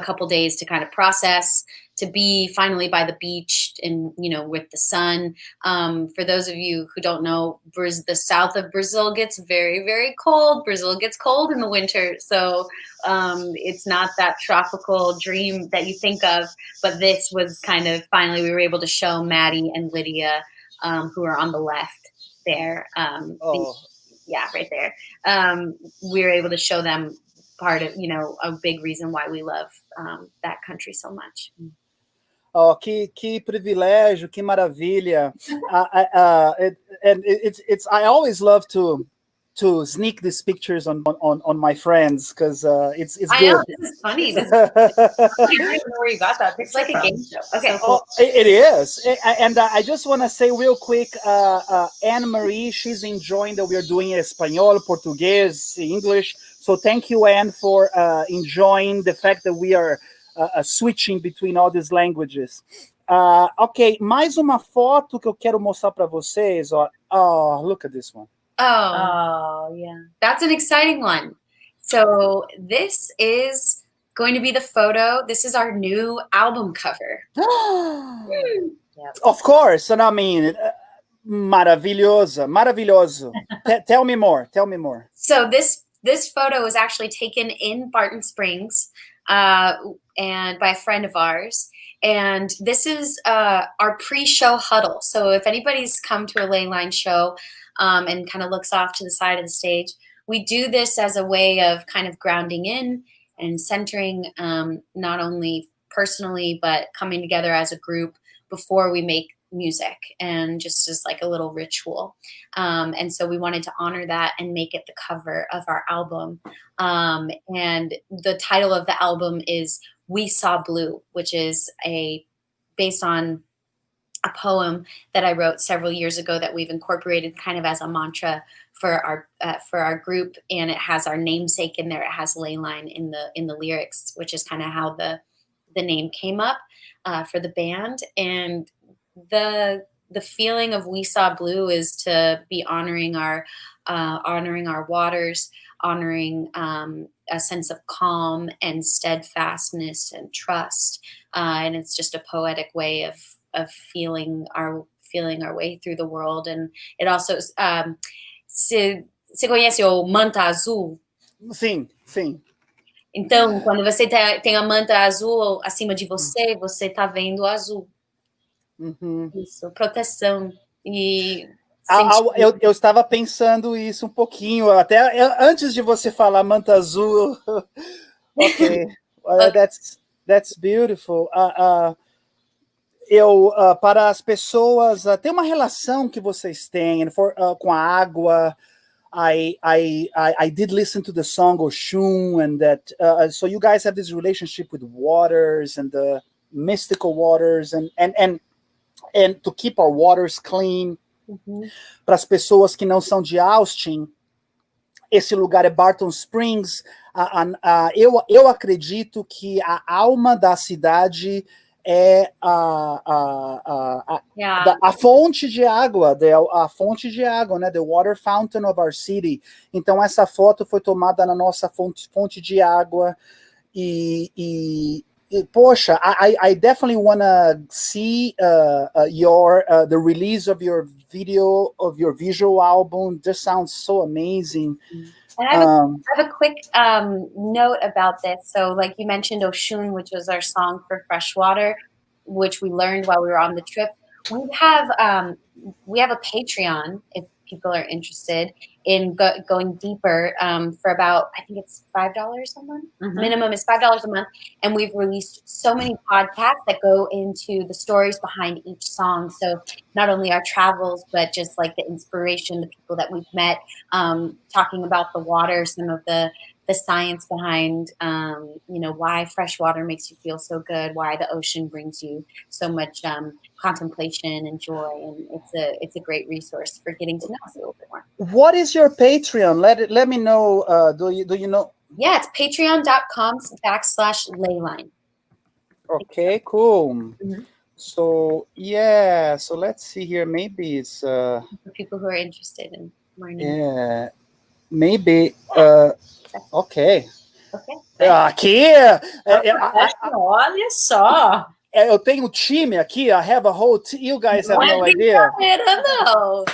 couple days to kind of process, to be finally by the beach and, you know, with the sun. For those of you who don't know, the south of Brazil gets very, very cold. Brazil gets cold in the winter. So it's not that tropical dream that you think of, but this was kind of, finally we were able to show Maddie and Lydia, who are on the left there. Right there. We were able to show them part of, you know, a big reason why we love that country so much. Oh, que privilégio, que maravilha! I always love to sneak these pictures on my friends, because it's good. I know, this is funny. I don't even know where you got that. It's like a game show. Okay, cool. It is, and I just want to say real quick, Anne Marie, she's enjoying that we are doing Espanol, Portuguese, English. So thank you, Anne, for enjoying the fact that we are switching between all these languages. Ok, mais uma foto que eu quero mostrar para vocês. Oh, look at this one. Oh, yeah. That's an exciting one. So this is going to be the photo. This is our new album cover. Of course. And I mean, maravilhoso. Tell me more. So this photo was actually taken in Barton Springs and by a friend of ours. And this is our pre-show huddle. So if anybody's come to a Ley Line show and kind of looks off to the side of the stage, we do this as a way of kind of grounding in and centering, not only personally, but coming together as a group before we make music, and just as like a little ritual. And so we wanted to honor that and make it the cover of our album. And the title of the album is We Saw Blue, which is based on a poem that I wrote several years ago that we've incorporated kind of as a mantra for our group, and it has our namesake in there. It has Ley Line in the lyrics, which is kind of how the name came up for the band. And the feeling of We Saw Blue is to be honoring our waters, honoring a sense of calm and steadfastness and trust, and it's just a poetic way of feeling our way through the world. And it also se conhece o manta azul? Sim. Então, quando você tem a manta azul acima de você, você tá vendo o azul. Isso, proteção e eu estava pensando isso um pouquinho, até antes de você falar manta azul. Ok, that's beautiful. Para as pessoas, tem uma relação que vocês têm com a água. I did listen to the song Oshun, and that so you guys have this relationship with waters and the mystical waters, and to keep our waters clean. Para as pessoas que não são de Austin, esse lugar é Barton Springs. Eu acredito que a alma da cidade é a fonte de água, a fonte de água, né? The water fountain of our city. Então essa foto foi tomada na nossa fonte de água e poxa, I definitely want to see the release of your video, of your visual album. This sounds so amazing. And I have a quick note about this. So like you mentioned Oshun, which was our song for freshwater, which we learned while we were on the trip. We have a Patreon if people are interested in going deeper for about, I think it's $5 a month. Minimum is $5 a month. And we've released so many podcasts that go into the stories behind each song. So not only our travels, but just like the inspiration, the people that we've met, talking about the water, some of the science behind, why fresh water makes you feel so good, why the ocean brings you so much contemplation and joy, and it's a great resource for getting to know us a little bit more. What is your Patreon? Let me know. Do you know? Yeah, it's patreon.com/Ley Line. Okay, cool. So let's see here. Maybe it's for people who are interested in learning. Yeah, maybe. Ok. Aqui, olha só. Eu tenho um time aqui. I have a whole team. You guys have no idea. No.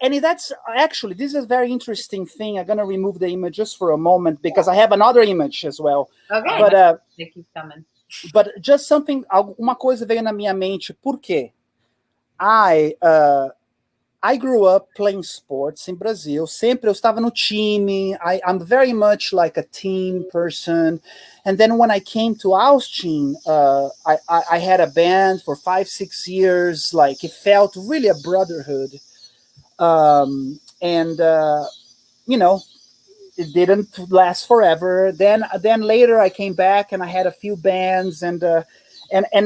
And that's actually, this is a very interesting thing. I'm going to remove the image just for a moment because I have another image as well. Okay. But, they keep coming. But just something, uma coisa veio na minha mente. Por quê? I grew up playing sports in Brazil. Sempre eu estava no time. I'm very much like a team person. And then when I came to Austin, I had a band for 5-6 years. Like it felt really a brotherhood. It didn't last forever. Then later I came back and I had a few bands and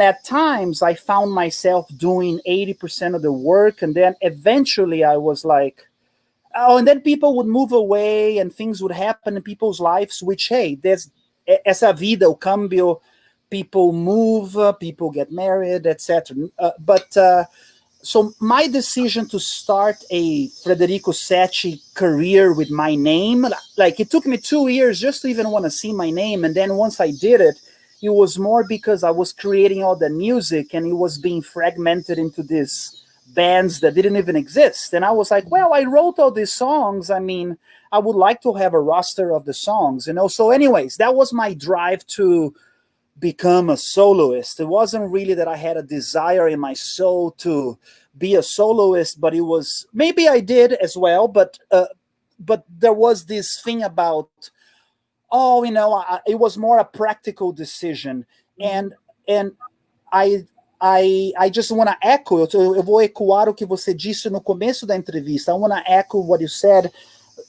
at times I found myself doing 80% of the work, and then eventually I was like, and then people would move away and things would happen in people's lives, which, hey, there's essa vida, o cambio, people move, people get married, etc. So my decision to start a Frederico Secchi career with my name, like it took me 2 years just to even want to see my name. And then once I did it, it was more because I was creating all the music and it was being fragmented into these bands that didn't even exist. And I was like, well, I wrote all these songs. I mean, I would like to have a roster of the songs, So anyways, that was my drive to become a soloist. It wasn't really that I had a desire in my soul to be a soloist, but it was, maybe I did as well, but there was this thing about, it was more a practical decision. And I just want to echo, eu vou ecoar o que você disse no começo da entrevista. I want to echo what you said,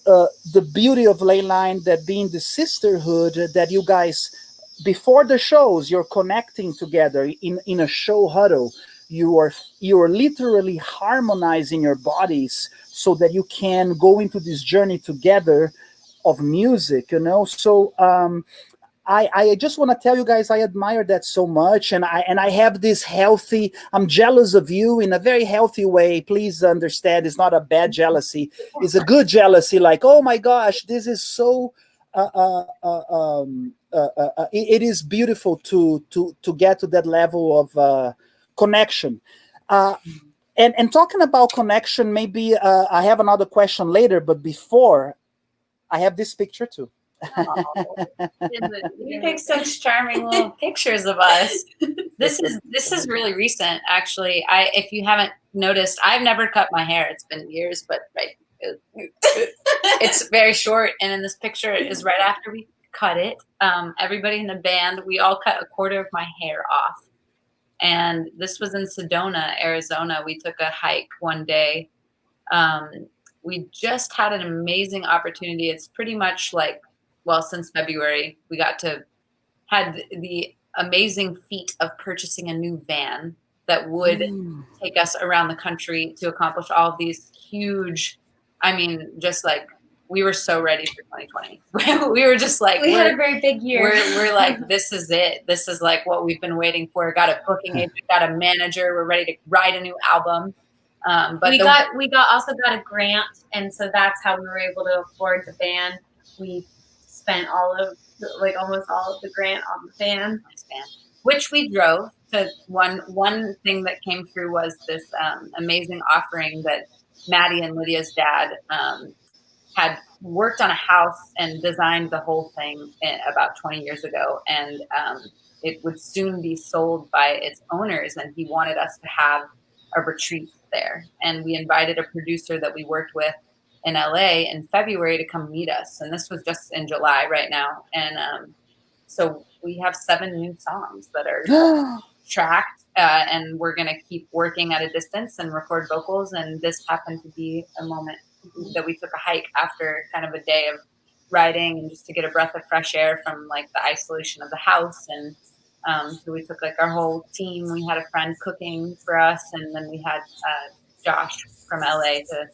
the beauty of Ley Line, that being the sisterhood, that you guys, before the shows, you're connecting together in a show huddle. You are literally harmonizing your bodies so that you can go into this journey together of music, So I just want to tell you guys, I admire that so much, and I have this healthy. I'm jealous of you in a very healthy way. Please understand, it's not a bad jealousy. It's a good jealousy. Like, oh my gosh, this is so. It is beautiful to get to that level of connection. And talking about connection, maybe I have another question later, but before, I have this picture too. You take such charming little pictures of us. This is really recent, actually. If you haven't noticed, I've never cut my hair. It's been years, but it's very short. And in this picture is right after we cut it. Everybody in the band, we all cut a quarter of my hair off. And this was in Sedona, Arizona. We took a hike one day. We just had an amazing opportunity. It's pretty much like, well, since February, we had the amazing feat of purchasing a new van that would take us around the country to accomplish all of these huge, I mean, just like, we were so ready for 2020. We were just like, we had a very big year. We're like, this is it. This is like what we've been waiting for. Got a booking agent, got a manager. We're ready to write a new album. But we also got a grant, and so that's how we were able to afford the van. We spent almost all of the grant on the van, which we drove to. One thing that came through was this amazing offering that Maddie and Lydia's dad had worked on a house and designed the whole thing about 20 years ago, and it would soon be sold by its owners, and he wanted us to have a retreat there. And we invited a producer that we worked with in LA in February to come meet us. And this was just in July right now. And so we have 7 new songs that are tracked, and we're going to keep working at a distance and record vocals. And this happened to be a moment that we took a hike after kind of a day of writing, and just to get a breath of fresh air from like the isolation of the house. And so we took like our whole team. We had a friend cooking for us, and then we had Josh from LA to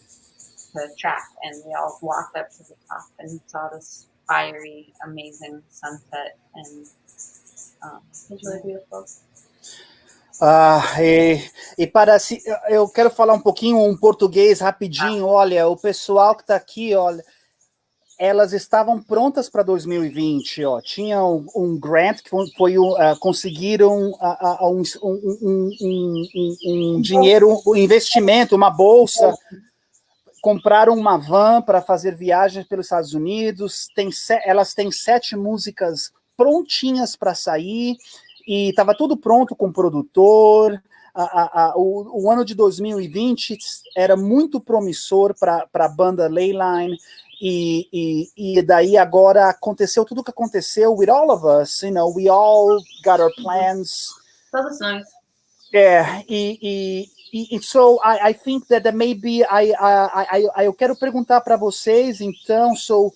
track, and we all walked up to the top and saw this fiery, amazing sunset, and it was really beautiful. Eu quero falar um pouquinho um português rapidinho. Olha, o pessoal que está aqui, olha, elas estavam prontas para 2020. Ó, tinha um grant que conseguiram um dinheiro, um investimento, uma bolsa. Compraram uma van para fazer viagens pelos Estados Unidos. Elas têm 7 músicas prontinhas para sair. E estava tudo pronto com o produtor. O ano de 2020 era muito promissor para a banda Ley Line, e daí agora aconteceu tudo o que aconteceu with all of us, you know, we all got our plans. Todos nós. Yeah, so I think that maybe eu quero perguntar para vocês, então, so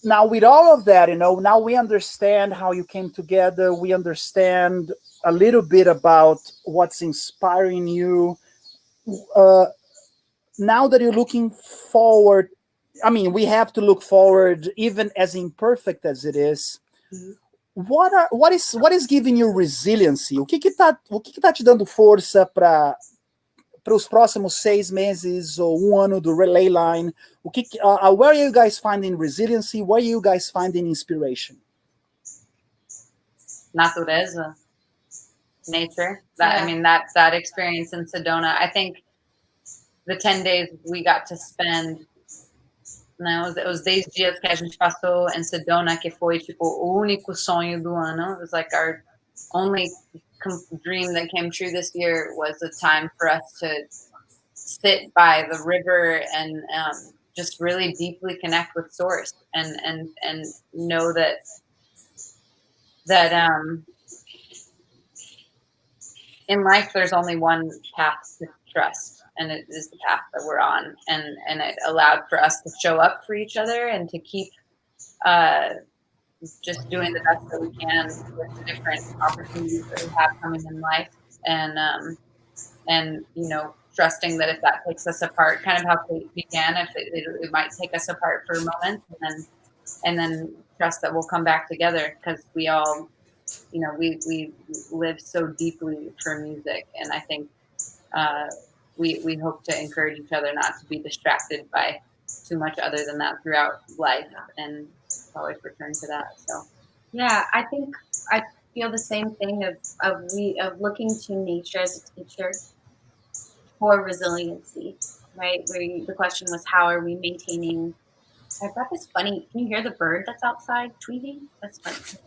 now with all of that, you know, now we understand how you came together, we understand a little bit about what's inspiring you. Now that you're looking forward, I mean, we have to look forward, even as imperfect as it is. What is giving you resiliency? O que tá te dando força para os próximos 6 meses ou 1 ano do Ley Line? Where are you guys finding resiliency? Where are you guys finding inspiration? Natureza, nature. I mean, that experience in Sedona. I think the 10 days we got to spend, os 10 dias que a gente passou em Sedona, que foi tipo o único sonho do ano. It was like our only dream that came true this year, was a time for us to sit by the river and just really deeply connect with source, and know that in life there's only one path to trust, and it is the path that we're on, and it allowed for us to show up for each other and to keep just doing the best that we can with the different opportunities that we have coming in life, and you know, trusting that if that takes us apart, kind of how Kate began, if it might take us apart for a moment, and then trust that we'll come back together, because we all, you know, we live so deeply for music, and I think we hope to encourage each other not to be distracted by too much other than that throughout life, and always return to that. So yeah, I think I feel the same thing of looking to nature as a teacher for resiliency, right? Where the question was, how are we maintaining I've got this funny. Can you hear the bird that's outside tweeting? That's funny.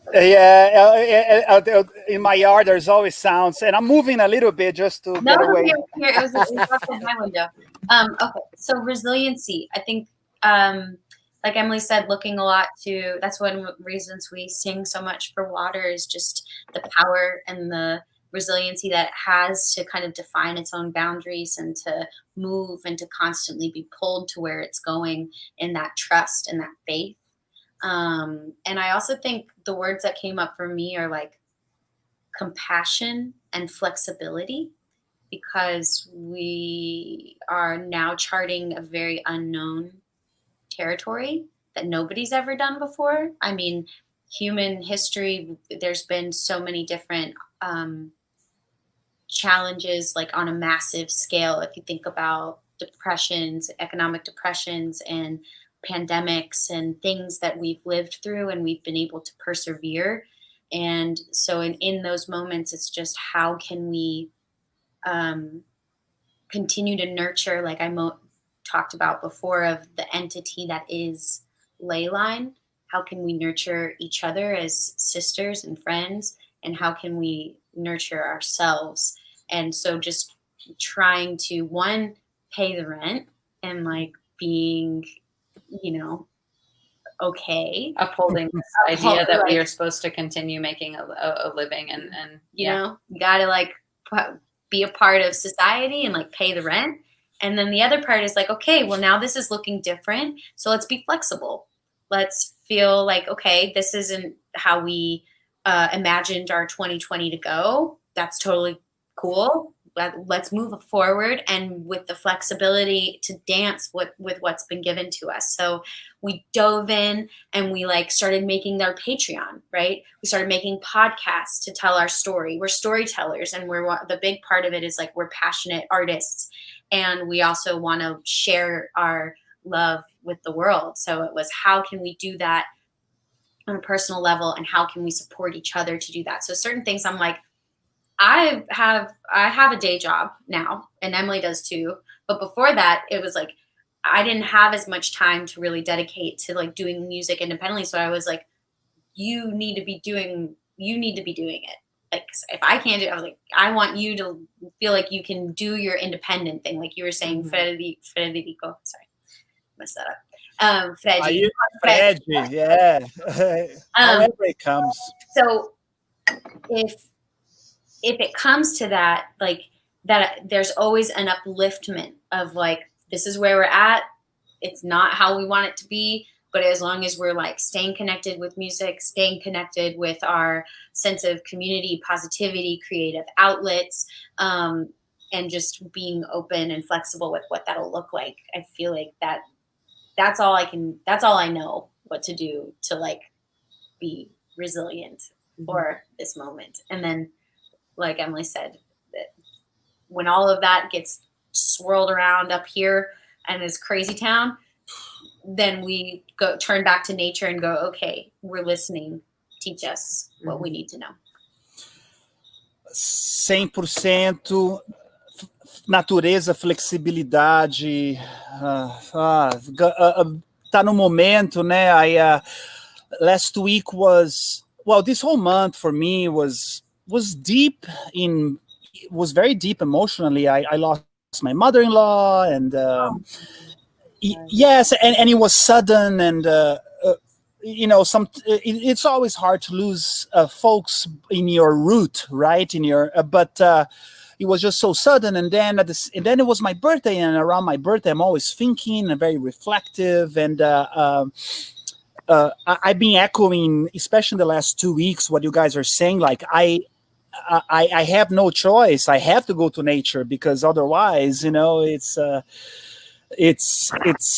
In my yard, there's always sounds, and I'm moving a little bit just to get away. Here. It was outside my window. Okay, so resiliency. I think, like Emilie said, looking a lot to. That's one of the reasons we sing so much for water is just the power and the resiliency that it has to kind of define its own boundaries and to move and to constantly be pulled to where it's going in that trust and that faith. And I also think the words that came up for me are like compassion and flexibility, because we are now charting a very unknown territory that nobody's ever done before. I mean, human history, there's been so many different challenges, like on a massive scale. If you think about depressions, economic depressions, and pandemics and things that we've lived through and we've been able to persevere. And so in those moments, it's just how can we continue to nurture, like I talked about before, of the entity that is Ley Line. How can we nurture each other as sisters and friends? And how can we nurture ourselves? And so just trying to, one, pay the rent and like being, okay. Upholding this idea that we are supposed to continue making a living and you gotta like be a part of society and like pay the rent. And then the other part is like, okay, well now this is looking different. So let's be flexible. Let's feel like, okay, this isn't how we imagined our 2020 to go. That's totally cool. Let's move forward and with the flexibility to dance with what's been given to us. So we dove in and we like started making our Patreon, right? We started making podcasts to tell our story. We're storytellers, and the big part of it is like we're passionate artists, and we also want to share our love with the world. So it was, how can we do that on a personal level, and how can we support each other to do that? So certain things I'm like, I have a day job now, and Emilie does too. But before that, it was like I didn't have as much time to really dedicate to like doing music independently. So I was like, you need to be doing it. Like if I can't do it, I was like, I want you to feel like you can do your independent thing. Like you were saying, Federico. Sorry, messed that up. Freddy, yeah. However it comes. So if it comes to that, like that, there's always an upliftment of like, this is where we're at. It's not how we want it to be, but as long as we're like staying connected with music, staying connected with our sense of community, positivity, creative outlets, and just being open and flexible with what that'll look like. I feel like that's all I know what to do to like be resilient for this moment. And then, like Emilie said, that when all of that gets swirled around up here and this crazy town, then we turn back to nature and go, okay, we're listening. Teach us what we need to know. 100% natureza, flexibilidade. Tá no momento, né? Last week this whole month for me was very deep emotionally. I lost my mother-in-law, and yes, and it was sudden, and it's always hard to lose folks in your root, right? But it was just so sudden, and then it was my birthday, and around my birthday, I'm always thinking and very reflective, and I've been echoing, especially in the last 2 weeks, what you guys are saying. Like I have no choice. I have to go to nature, because otherwise, it's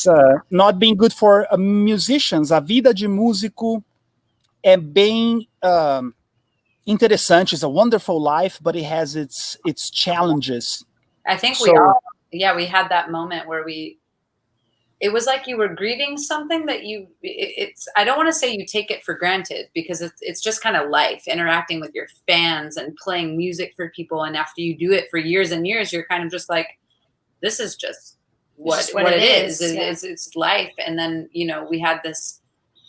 not being good for musicians. A vida de músico é bem interessante. It's a wonderful life, but it has its challenges. I think we had that moment where it was like you were grieving something that I don't want to say you take it for granted, because it's just kind of life, interacting with your fans and playing music for people. And after you do it for years and years, you're kind of just like, this is just what it is. It's life. And then, you know, we had this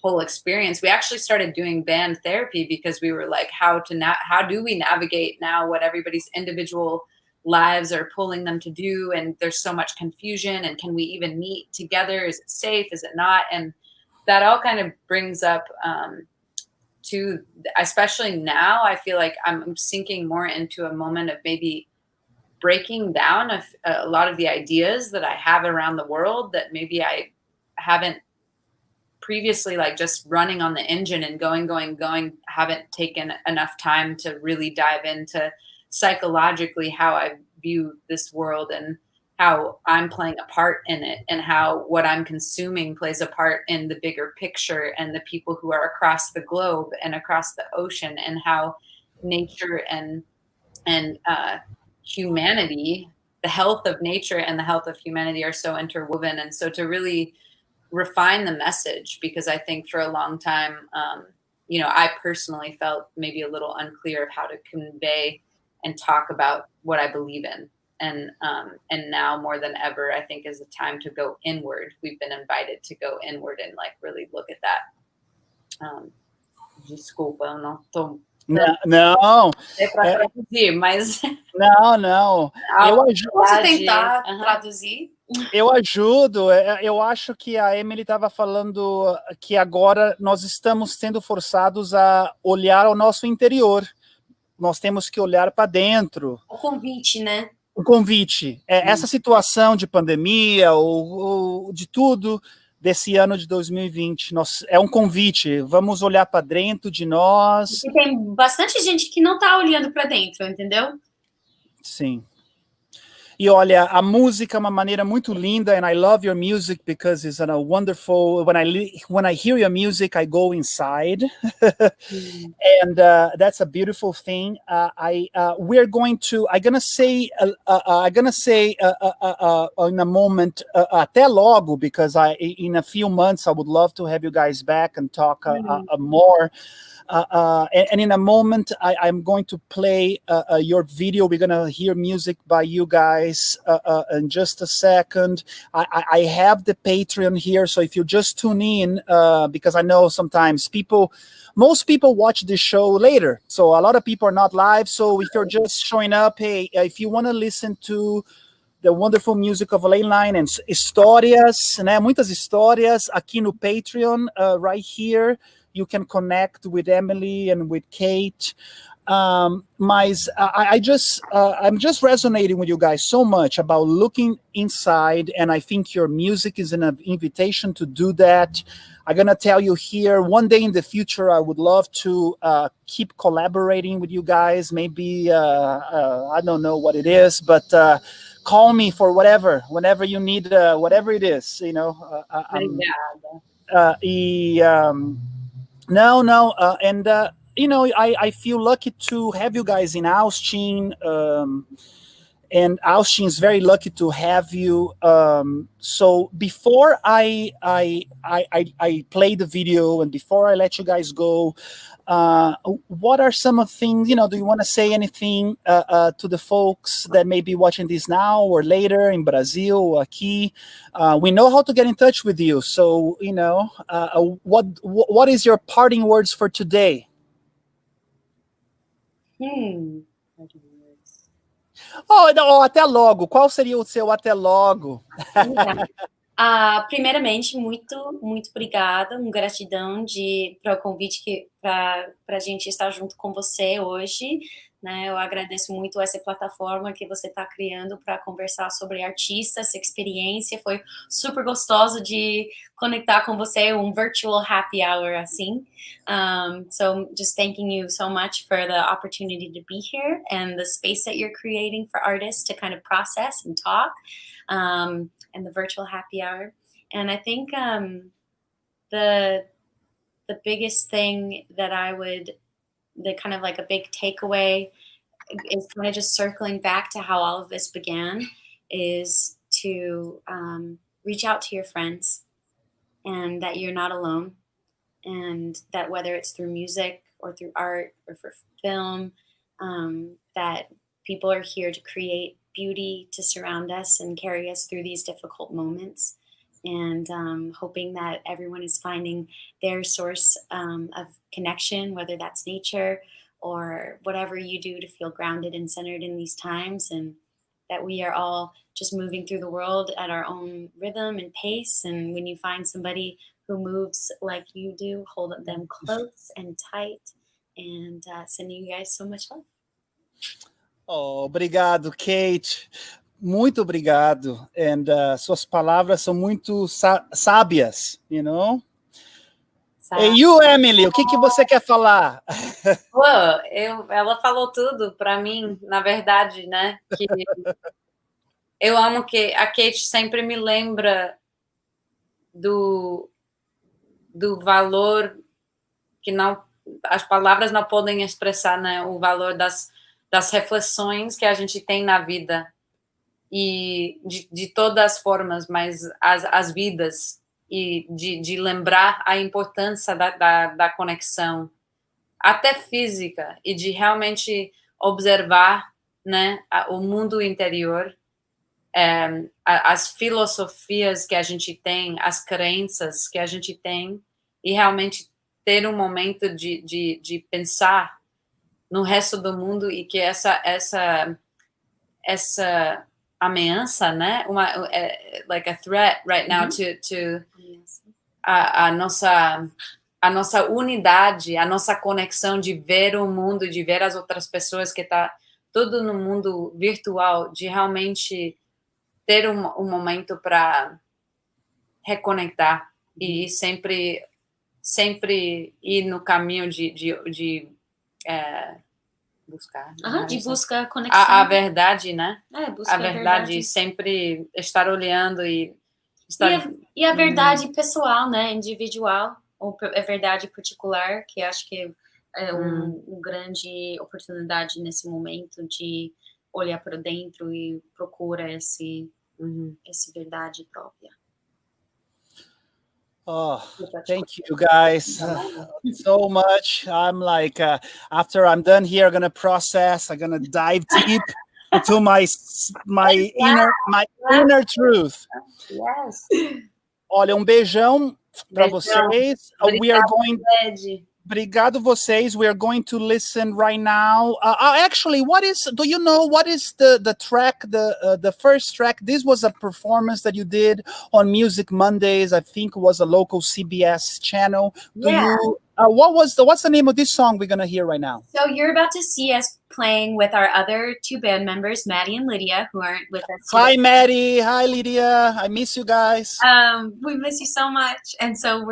whole experience. We actually started doing band therapy because we were like, how do we navigate now what everybody's individual lives are pulling them to do? And there's so much confusion, and can we even meet together? Is it safe? Is it not? And that all kind of brings up to, especially now, I feel like I'm sinking more into a moment of maybe breaking down a lot of the ideas that I have around the world that maybe I haven't previously, like just running on the engine and going, haven't taken enough time to really dive into psychologically how I view this world and how I'm playing a part in it, and how what I'm consuming plays a part in the bigger picture and the people who are across the globe and across the ocean, and how nature and humanity, the health of nature and the health of humanity are so interwoven. And so to really refine the message, because I think for a long time, you know, I personally felt maybe a little unclear of how to convey and talk about what I believe in. And now more than ever, I think is a time to go inward. We've been invited to go inward and like really look at that. Desculpa, eu não tô. Não. É para traduzir, mas. Não. Eu ajudo. Posso tentar traduzir? Eu ajudo. Eu acho que a Emilie estava falando que agora nós estamos sendo forçados a olhar ao nosso interior. Nós temos que olhar para dentro. O convite, né? O convite. Essa situação de pandemia, ou de tudo desse ano de 2020, é um convite. Vamos olhar para dentro de nós. E tem bastante gente que não está olhando para dentro, entendeu? Sim. E olha, a música é uma maneira muito linda, and I love your music because it's a wonderful. When I hear your music, I go inside, and that's a beautiful thing. I'm gonna say in a moment, até logo, because in a few months I would love to have you guys back and talk more. And in a moment, I'm going to play your video. We're going to hear music by you guys in just a second. I have the Patreon here, so if you just tune in, because I know sometimes most people watch this show later, so a lot of people are not live. So if you're just showing up, hey, if you want to listen to the wonderful music of Ley Line and histórias, né? Muitas histórias aqui no Patreon, right here. You can connect with Emilie and with Kate. I'm just resonating with you guys so much about looking inside, and I think your music is an invitation to do that. I'm gonna tell you here, one day in the future, I would love to keep collaborating with you guys. Maybe I don't know what it is, but call me for whenever you need, whatever it is, you know. You know, I feel lucky to have you guys in Austin, and Austin is very lucky to have you. So before I play the video and before I let you guys go, what are some of the things, you know, do you want to say anything to the folks that may be watching this now or later in Brazil, aqui? We know how to get in touch with you. So, you know, what is your parting words for today? Oh, até logo. Qual seria o seu até logo? Primeiramente, muito, muito obrigada, gratidão para o convite para a gente estar junto com você hoje, né? Eu agradeço muito essa plataforma que você está criando para conversar sobre artistas, essa experiência, foi super gostoso de conectar com você, virtual happy hour, assim. So just thanking you so much for the opportunity to be here and the space that you're creating for artists to kind of process and talk. And the virtual happy hour. And I think the biggest thing that the kind of like a big takeaway is kind of just circling back to how all of this began, is to reach out to your friends, and that you're not alone, and that whether it's through music or through art or for film, that people are here to create beauty to surround us and carry us through these difficult moments. And hoping that everyone is finding their source of connection, whether that's nature or whatever you do to feel grounded and centered in these times, and that we are all just moving through the world at our own rhythm and pace. And when you find somebody who moves like you do, hold them close and tight, and sending you guys so much love. Oh, obrigado, Kate. Muito obrigado. And suas palavras são muito sábias, you know? E you, Emilie, o que você quer falar? Pô, ela falou tudo para mim, na verdade, né? Que eu amo que a Kate sempre me lembra do valor que não, as palavras não podem expressar, né? O valor das reflexões que a gente tem na vida, e de todas as formas, mas as vidas, e de lembrar a importância da conexão, até física, e de realmente observar, né, o mundo interior, as filosofias que a gente tem, as crenças que a gente tem, e realmente ter um momento de pensar no resto do mundo, e que essa ameaça, né, like a threat right now to a nossa unidade, a nossa conexão, de ver o mundo, de ver as outras pessoas, que tá tudo no mundo virtual, de realmente ter um momento para reconectar, e sempre ir no caminho de buscar. De busca a conexão. A verdade, né? Busca a verdade, sempre estar olhando e estar... E a verdade pessoal, né? Individual, ou a verdade particular, que acho que é uma grande oportunidade nesse momento de olhar para dentro e procura essa verdade própria. Oh, thank you guys so much. I'm like, after I'm done here, I'm gonna process. I'm gonna dive deep into my inner truth. Yes. Olha, beijão para vocês. We are going. Obrigado vocês. We are going to listen right now. Actually, do you know what is the track, the first track? This was a performance that you did on Music Mondays. I think it was a local CBS channel. What's the name of this song we're gonna hear right now? So you're about to see us playing with our other two band members, Maddie and Lydia, who aren't with us today. Hi, Maddie. Hi, Lydia. I miss you guys. We miss you so much. And so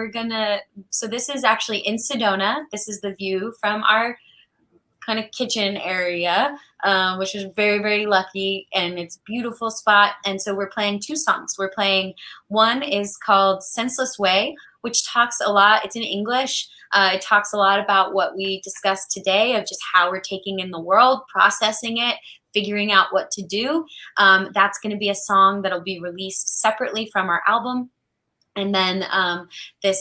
so this is actually in Sedona. This is the view from our kind of kitchen area, which is very, very lucky, and it's a beautiful spot. And so we're playing two songs. We're playing, one is called Senseless Way, which talks a lot, it's in English. It talks a lot about what we discussed today, of just how we're taking in the world, processing it, figuring out what to do. That's going to be a song that'll be released separately from our album. And then the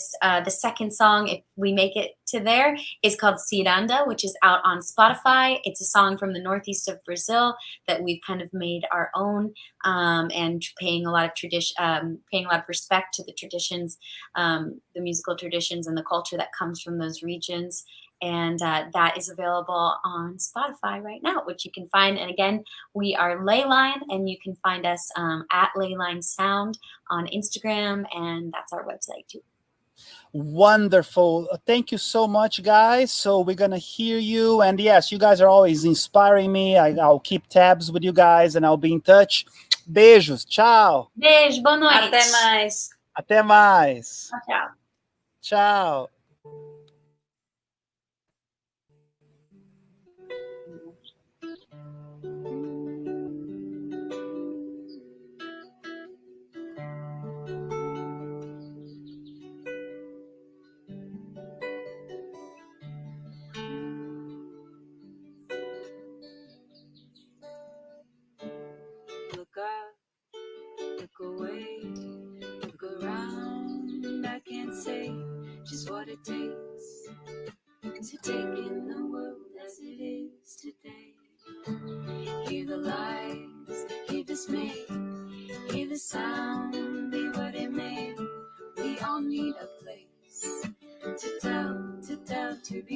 second song, if we make it to there, is called Ciranda, which is out on Spotify. It's a song from the northeast of Brazil that we've kind of made our own, and paying a lot of respect to the traditions, the musical traditions and the culture that comes from those regions. And that is available on Spotify right now, which you can find. And again, we are Ley Line, and you can find us at Ley Line Sound on Instagram, and that's our website too. Wonderful. Thank you so much, guys. So we're going to hear you. And yes, you guys are always inspiring me. I'll keep tabs with you guys, and I'll be in touch. Beijos. Tchau. Beijo. Boa noite. Até mais. Até mais. Tchau. Tchau. Look up, look away, look around. I can't say just what it takes to take in the world as it is today. Hear the lies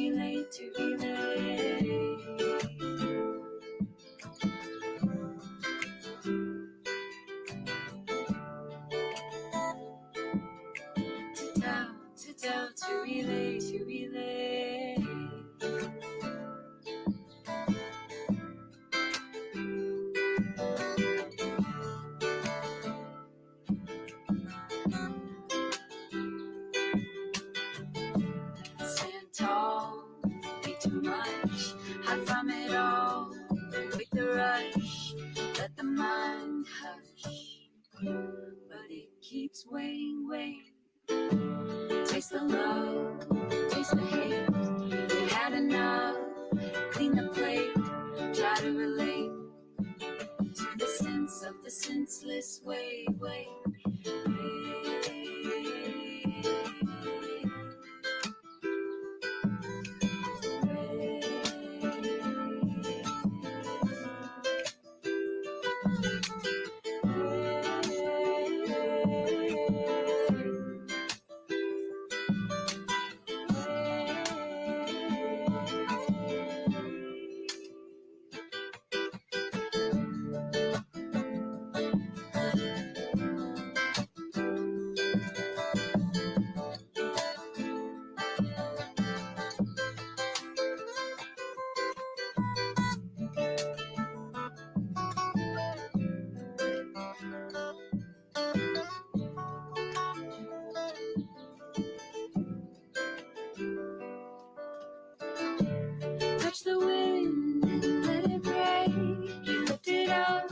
relay, to relay. To tell, to relay, to relay. Stand tall, be too much, hide from it all, with the rush, let the mind hush, but it keeps weighing, weighing. Taste the love, taste the hate, you had enough, clean the plate, try to relate to the sense of the senseless way, way. Touch the wind and let it break. You lift it up,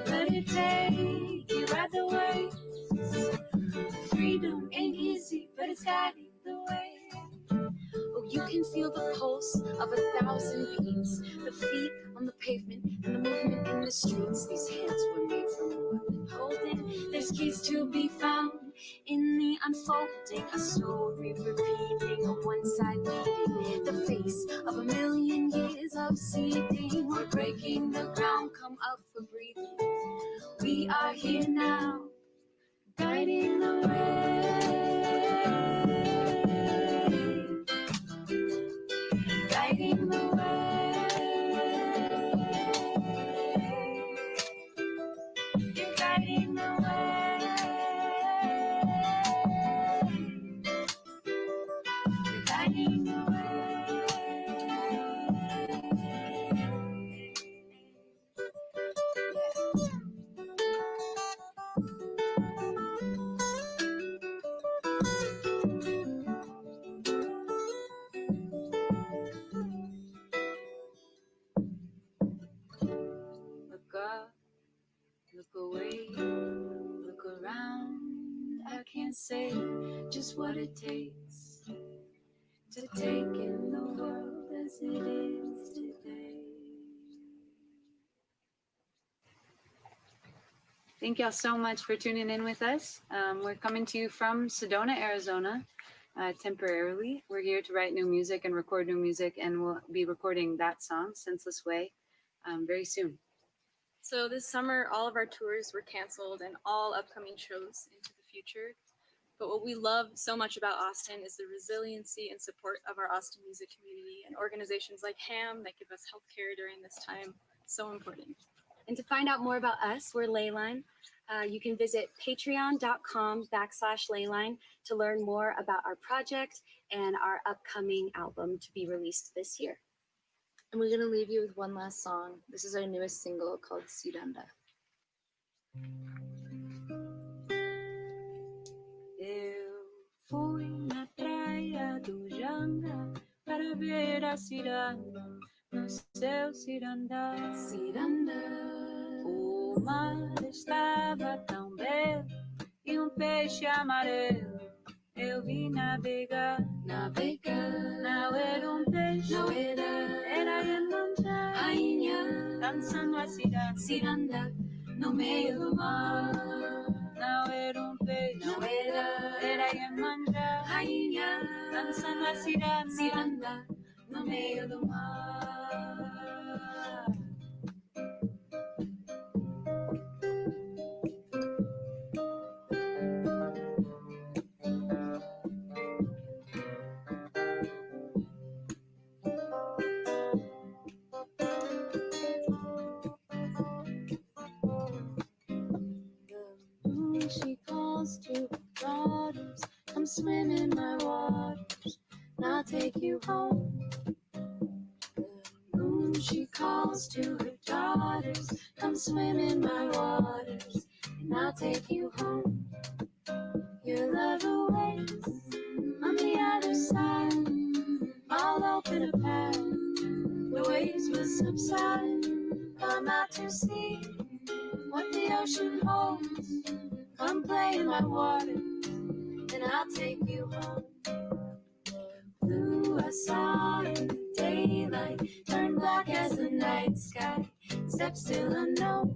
let it take. You ride the waves. Freedom ain't easy, but it's guiding the way. Oh, you can feel the pulse of 1,000 beats, the feet on the pavement and the movement in the streets. These hands were made for more than holding. There's keys to be found in the unfolding, a story repeating, a one-side beating, the face of 1,000,000 years of seeding. We're breaking the ground, come up for breathing. We are here now, guiding the way. Guiding the way, you're guiding the way, you're guiding the Look up, look away, look around. I can't say just what it takes to take in the world as it is today. Thank y'all so much for tuning in with us. We're coming to you from Sedona, Arizona, temporarily. We're here to write new music and record new music, and we'll be recording that song, Senseless Way, very soon. So this summer, all of our tours were canceled and all upcoming shows into the future. But what we love so much about Austin is the resiliency and support of our Austin music community and organizations like HAM that give us healthcare during this time. So important. And to find out more about us, we're Ley Line. You can visit patreon.com/Ley Line to learn more about our project and our upcoming album to be released this year. And we're going to leave you with one last song. This is our newest single called Ciranda. Eu fui na praia do Janga para ver a ciranda no seu ciranda. Ciranda. O mar estava tão belo e peixe amarelo eu vi navegar. Navegar. Não era peixe, não era Iemanjá, rainha dançando a ciranda. Ciranda no meio do mar. Não era peixe, não era Iemanjá, rainha dançando a ciranda. Ciranda no meio do mar. calls to her daughters, come swim in my waters, and I'll take you home. Your love awaits on the other side. I'll open a path, the waves will subside. Come out to see what the ocean holds. Come play in my water, and I'll take you home. Blue I saw in the daylight, turned black as the night sky. Step still unknown.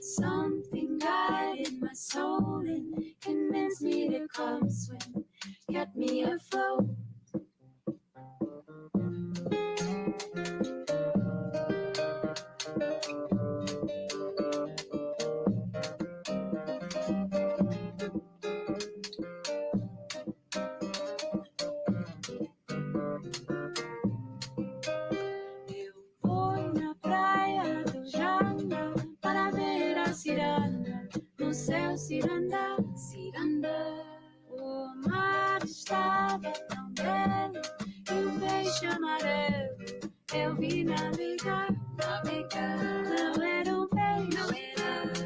Something guided my soul and convinced me to come swim, kept me afloat. Eu vou na praia do Janga para ver a ciranda, no céu ciranda, ciranda. O mar estava tão belo e o peixe amarelo eu vi navegar, navegar. Não era um peixe, não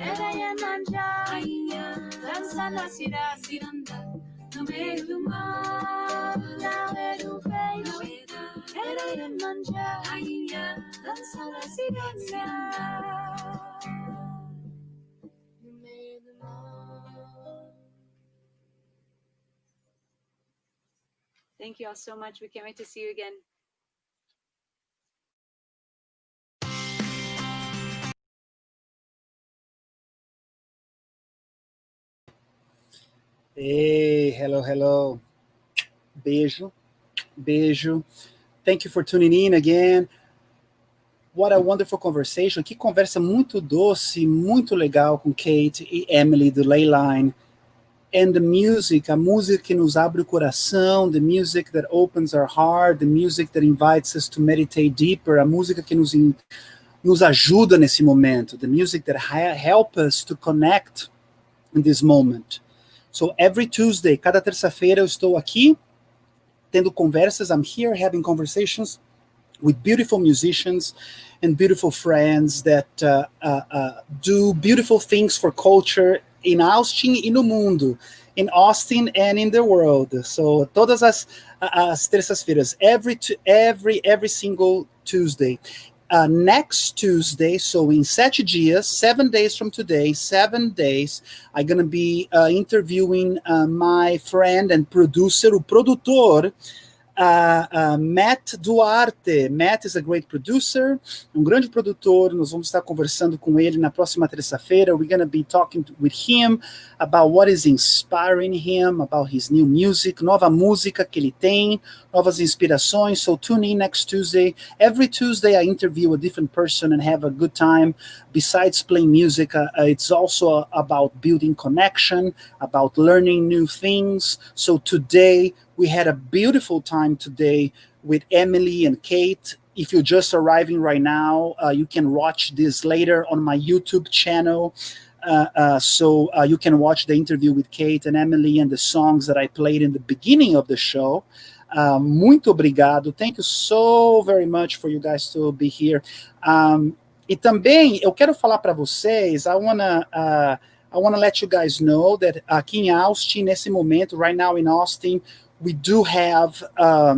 era Iemanjá, rainha, dança na ciranda, no meio do mar. Não era um peixe, não era Iemanjá, rainha, dança na ciranda, no meio do mar. Thank you all so much. We can't wait to see you again. Hey, hello, hello. Beijo, beijo. Thank you for tuning in again. What a wonderful conversation. Que conversa muito doce, muito legal com Kate e Emilie do Ley Line. And the music, a música que nos abre o coração, the music that opens our heart, the music that invites us to meditate deeper, a música que nos ajuda nesse momento, the music that help us to connect in this moment. So every Tuesday, cada terça-feira eu estou aqui tendo conversas. I'm here having conversations with beautiful musicians and beautiful friends that do beautiful things for culture in Austin e no mundo, in Austin and in the world. So todas as terças-feiras, every single Tuesday. Next Tuesday, so in 7 dias, 7 days from today, 7 days, I'm going to be interviewing my friend and producer, o produtor, Matt Duarte. Matt is a great producer, grande produtor. Nós vamos estar conversando com ele na próxima terça-feira. We're going to be talking with him about what is inspiring him, about his new music, nova música que ele tem, novas inspirações. So tune in next Tuesday. Every Tuesday I interview a different person and have a good time. Besides playing music, it's also about building connection, about learning new things. So today, we had a beautiful time today with Emilie and Kate. If you're just arriving right now, you can watch this later on my YouTube channel. So you can watch the interview with Kate and Emilie and the songs that I played in the beginning of the show. Muito obrigado. Thank you so very much for you guys to be here. E também eu quero falar para vocês, I wanna let you guys know that aqui em Austin, nesse momento, right now in Austin, we do have a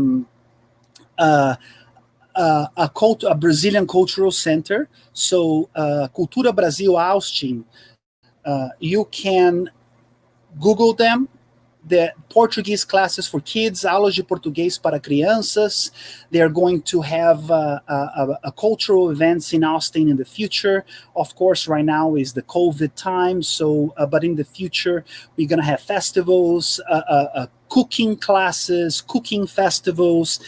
Brazilian cultural center. So Cultura Brasil Austin, you can Google them. The Portuguese classes for kids, aulas de português para crianças. They are going to have a cultural events in Austin in the future. Of course, right now is the COVID time. So, but in the future, we're going to have festivals, cooking classes, cooking festivals,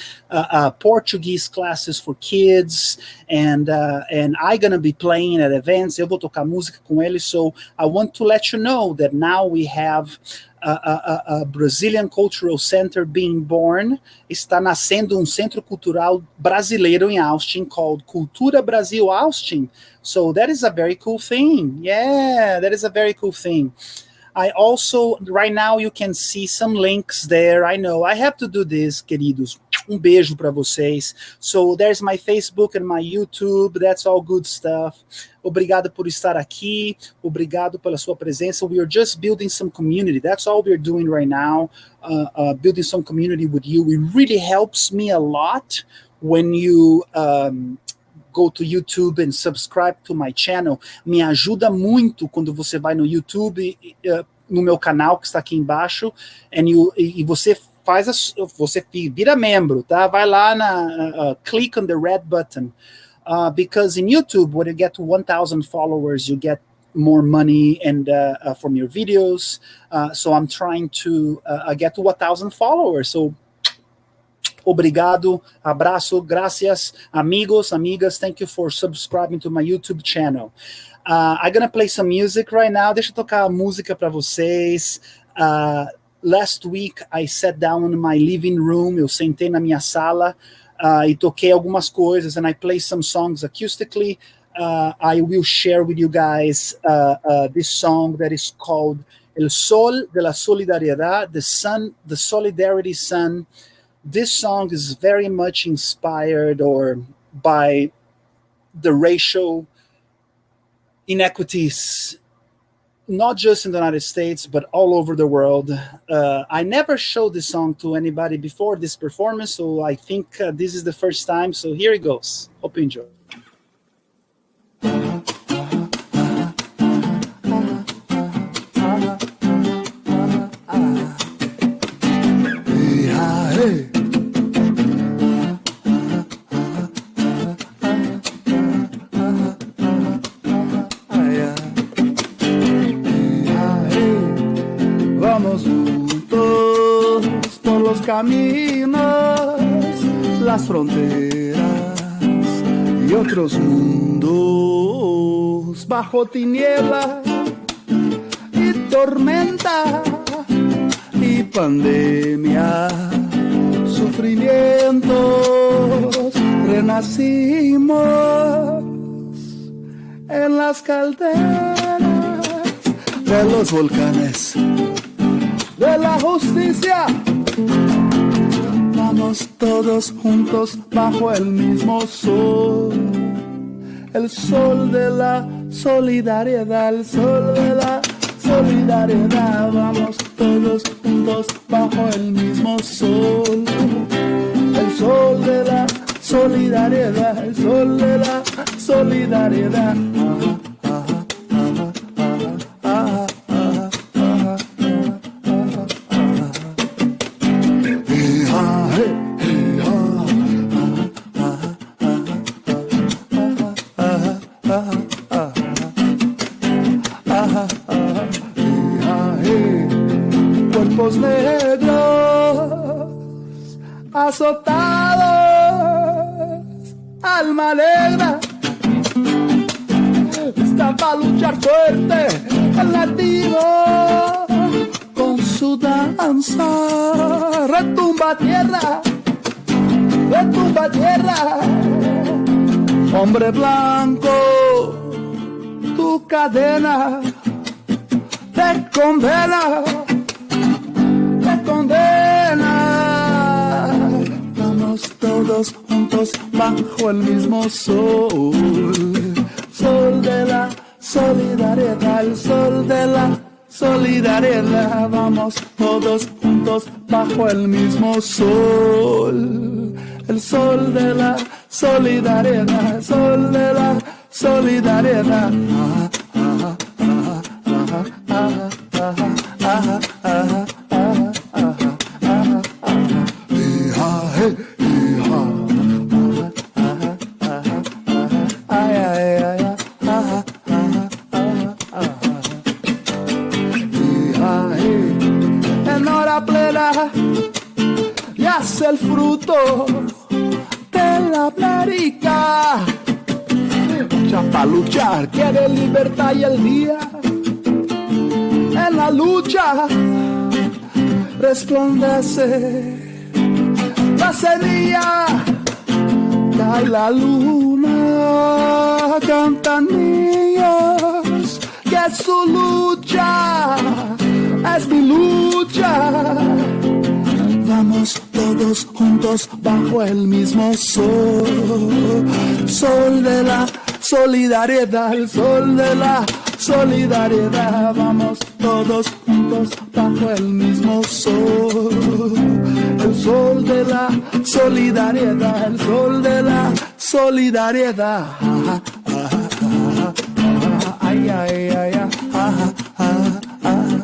Portuguese classes for kids, and I'm gonna be playing at events. Eu vou tocar música com eles. So I want to let you know that now we have a Brazilian Cultural Center being born. Está nascendo centro cultural brasileiro em Austin called Cultura Brasil Austin. So that is a very cool thing. Yeah, that is a very cool thing. I also, right now, you can see some links there. I know I have to do this, queridos. beijo para vocês. So there's my Facebook and my YouTube. That's all good stuff. Obrigado por estar aqui. Obrigado pela sua presença. We are just building some community. That's all we're doing right now. Building some community with you. It really helps me a lot when you go to YouTube and subscribe to my channel. Me ajuda muito quando você vai no YouTube, no meu canal que está aqui embaixo, e você você vira membro, tá? Vai lá click on the red button, because in YouTube, when you get to 1,000 followers, you get more money and from your videos. So I'm trying to get to 1,000 followers. So obrigado, abraço, gracias, amigos, amigas. Thank you for subscribing to my YouTube channel. I'm gonna play some music right now. Deixa eu tocar música para vocês. Last week, I sat down in my living room. Eu sentei na minha sala e toquei algumas coisas, and I play some songs acoustically. I will share with you guys this song that is called El Sol de la Solidaridad, the sun, the Solidarity Sun. This song is very much inspired by the racial inequities, not just in the United States, but all over the world. I never showed this song to anybody before this performance, so I think this is the first time. So here it goes. Hope you enjoy. Vamos juntos por los caminos, las fronteras y otros mundos, bajo tiniebla y tormenta y pandemia, sufrimientos, renacimos en las calderas de los volcanes de la justicia. Vamos todos juntos bajo el mismo sol, el sol de la solidaridad, el sol de la solidaridad. Vamos todos juntos bajo el mismo sol, el sol de la solidaridad, el sol de la solidaridad. Cuerpos negros azotados, alma negra está para luchar fuerte el nativo con su danza. Retumba tierra, hombre blanco, tu cadena te condena, te condena. Vamos todos juntos bajo el mismo sol, sol de la solidaridad, el sol de la solidaridad. Vamos todos juntos bajo el mismo sol, el sol de la solidaridad, el sol de la solidaridad. En hora plena yace el fruto de la América. Lucha para luchar, quiere libertad y el día en la lucha resplandece la semilla, cae la luna, cantan niños, que es su lucha, es mi lucha. Vamos todos juntos bajo el mismo sol. Sol de la solidaridad, el sol de la solidaridad. Vamos todos juntos bajo el mismo sol. El sol de la solidaridad, el sol de la solidaridad. Ay, ay, ay, ay, ah, ah, ah, ah.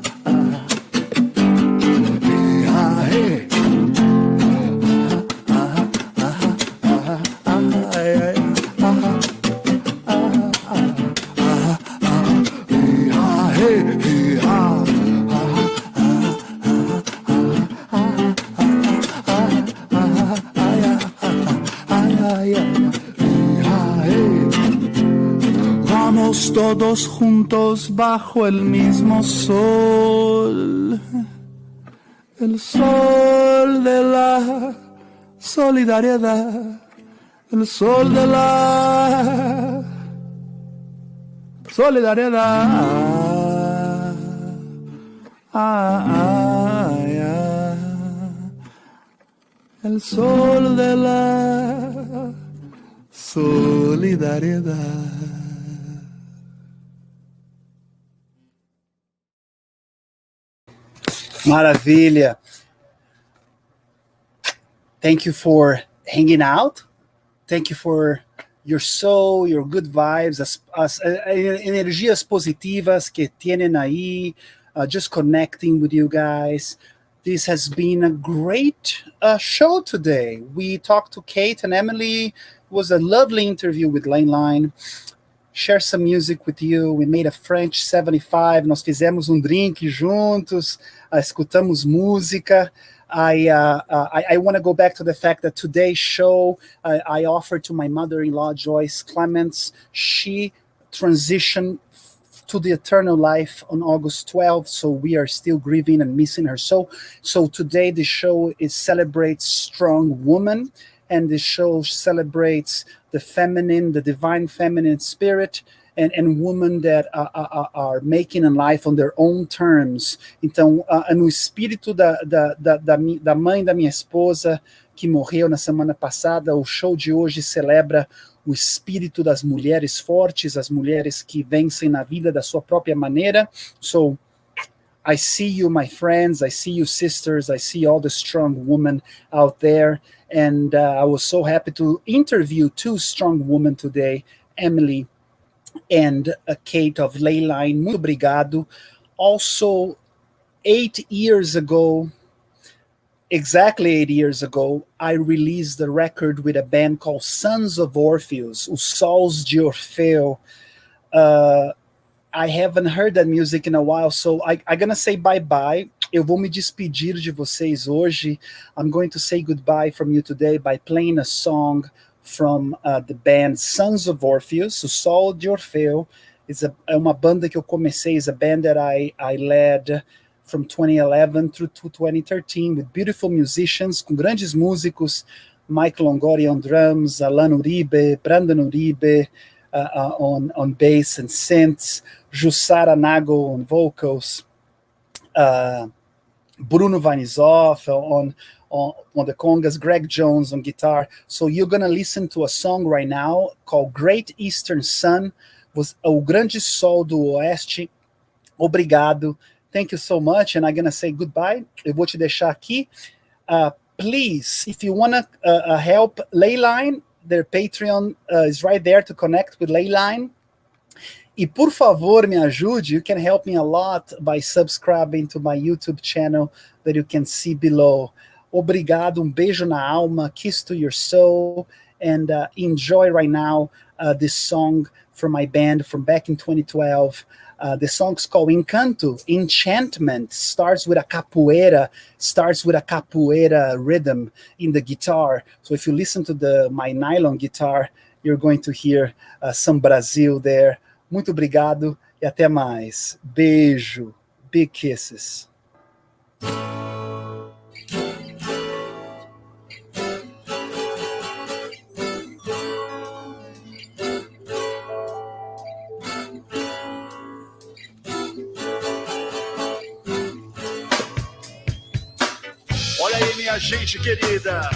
Vamos todos juntos bajo el mismo sol. El sol de la solidaridad, el sol de la solidaridad. El sol de la solidaridad. Maravilha. Thank you for hanging out. Thank you for your soul, your good vibes, as energias positivas que tienen ahí, just connecting with you guys. This has been a great show today. We talked to Kate and Emilie. It was a lovely interview with Ley Line. Share some music with you. We made a French 75. Nós fizemos drink juntos. Escutamos música. I want to go back to the fact that today's show, I offered to my mother-in-law, Joyce Clements. She transitioned to the eternal life on August 12th, so we are still grieving and missing her. So today the show celebrates strong woman, and the show celebrates the feminine, the divine feminine spirit, and women that are making a life on their own terms. Então, no espírito da mãe da minha esposa, que morreu na semana passada, o show de hoje celebra o espírito das mulheres fortes, as mulheres que vencem na vida da sua própria maneira. So, I see you, my friends. I see you, sisters. I see all the strong women out there. And I was so happy to interview two strong women today, Emilie and Kate of Ley Line. Muito obrigado. Also, 8 years ago, exactly 8 years ago, I released a record with a band called Sons of Orpheus, Os Sols de Orfeu. I haven't heard that music in a while, so I'm going to say bye-bye. Eu vou me despedir de vocês hoje. I'm going to say goodbye from you today by playing a song from the band Sons of Orpheus, O Sol de Orfeu. É uma banda que eu comecei, is a band that I led from 2011 through to 2013 with beautiful musicians, com grandes músicos, Mike Longori on drums, Alan Uribe, Brandon Uribe on bass and synths, Jussara Nago on vocals, Bruno Vanizoff on the congas, Greg Jones on guitar. So you're going to listen to a song right now called Great Eastern Sun, O Grande Sol do Oeste. Obrigado. Thank you so much. And I'm going to say goodbye. Eu vou te deixar aqui. Please, if you want to help Ley Line, their Patreon is right there to connect with Ley Line. E por favor, me ajude. You can help me a lot by subscribing to my YouTube channel that you can see below. Obrigado, beijo na alma, kiss to your soul, and enjoy right now this song from my band from back in 2012. The song's called Encanto, Enchantment, starts with a capoeira rhythm in the guitar. So if you listen to my nylon guitar, you're going to hear some Brasil there. Muito obrigado e até mais. Beijo. Big kisses. Olha aí, minha minha gente querida.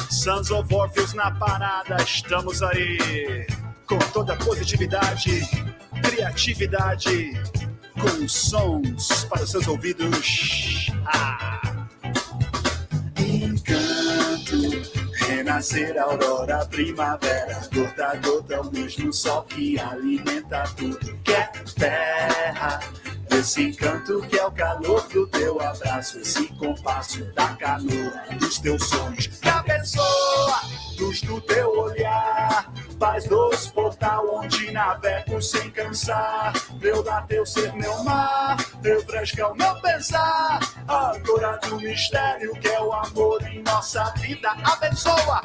Sons of Orpheus na parada, estamos aí com toda a positividade, criatividade, com sons para os seus ouvidos. Encanto, renascer, aurora, primavera, gota a gota, o mesmo sol que alimenta tudo que é terra. Esse encanto que é o calor do teu abraço, esse compasso da canoa dos teus sonhos, que abençoa, luz do teu olhar, paz doce, portal onde navego sem cansar, meu lar, teu ser, meu mar, refresca o meu pensar, âncora do mistério que é o amor em nossa vida, abençoa,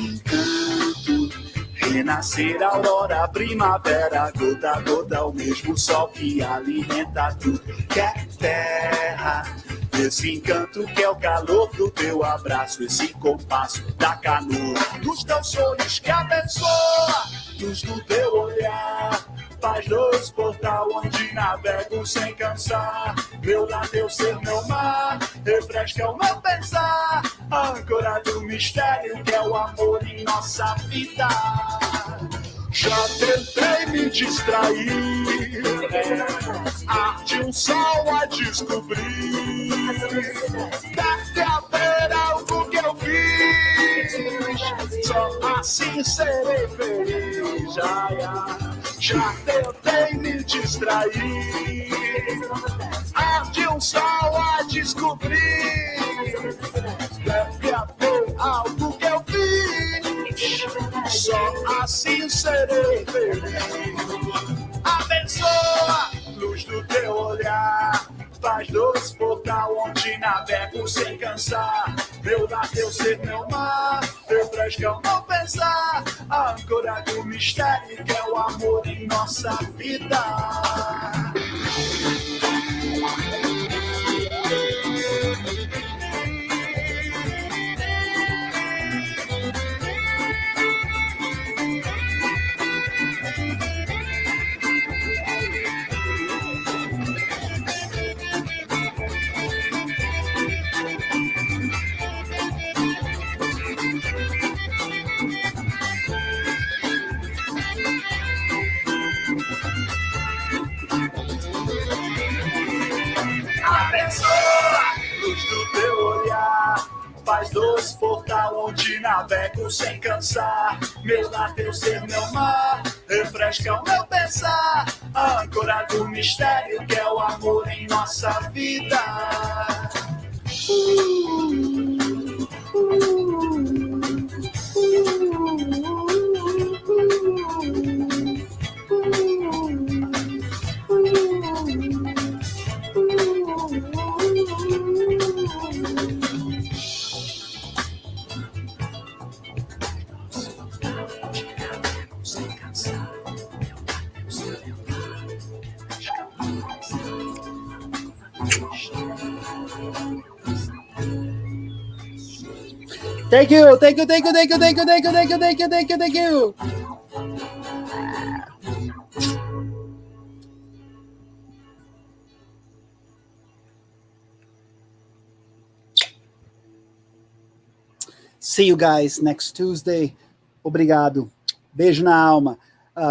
encanto. Renascer, aurora, primavera, gota a gota, o mesmo sol que alimenta tudo que é terra. Esse encanto que é o calor do teu abraço, esse compasso da canoa dos teus sonhos que abençoa, luz do teu olhar, paz doce, portal onde navego sem cansar, meu lar, teu ser, meu mar, refresca o meu pensar, âncora do mistério que é o amor em nossa vida. Já tentei me distrair, arte um sol a descobrir, deve haver algo que eu fiz, só assim serei feliz. Já tentei me distrair, arte um sol a descobrir, deve haver algo que eu fiz, só assim serei feliz. Abençoa, luz do teu olhar, paz doce, portal onde navego sem cansar, meu lar, teu ser, meu mar, refresca o meu pensar, âncora do mistério que é o amor em nossa vida. Abençoa, luz do teu olhar, paz doce, portal onde navego sem cansar, meu lar, teu ser, meu mar, refresca o meu pensar, âncora do mistério que é o amor em nossa vida. Thank you, thank you, thank you, thank you, thank you, thank you, thank you, thank you, thank you, thank you. See you guys next Tuesday. Obrigado. Beijo na alma.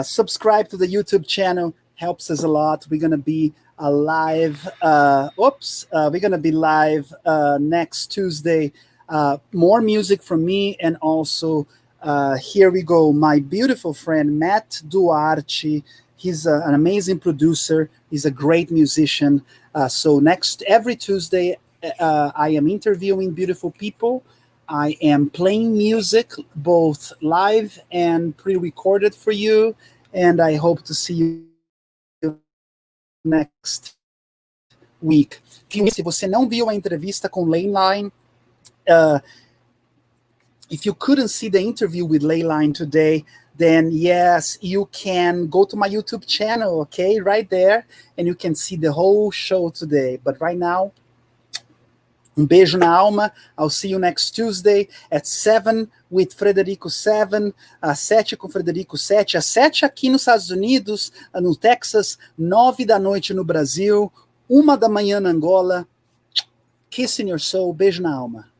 Subscribe to the YouTube channel. Helps us a lot. We're gonna be live. We're gonna be live next Tuesday. More music from me, and also here we go. My beautiful friend Matt Duarte. He's an amazing producer. He's a great musician. So every Tuesday, I am interviewing beautiful people. I am playing music, both live and pre-recorded for you, and I hope to see you next week. Se você não viu a entrevista com Ley Line, if you couldn't see the interview with Ley Line today, then yes, you can go to my YouTube channel, okay, right there, and you can see the whole show today. But right now, beijo na alma. I'll see you next Tuesday at 7 with Frederico 7, às 7 com Frederico 7, às 7 aqui nos Estados Unidos, no Texas, 9 da noite no Brasil, 1 da manhã na Angola. Kiss in your soul, beijo na alma.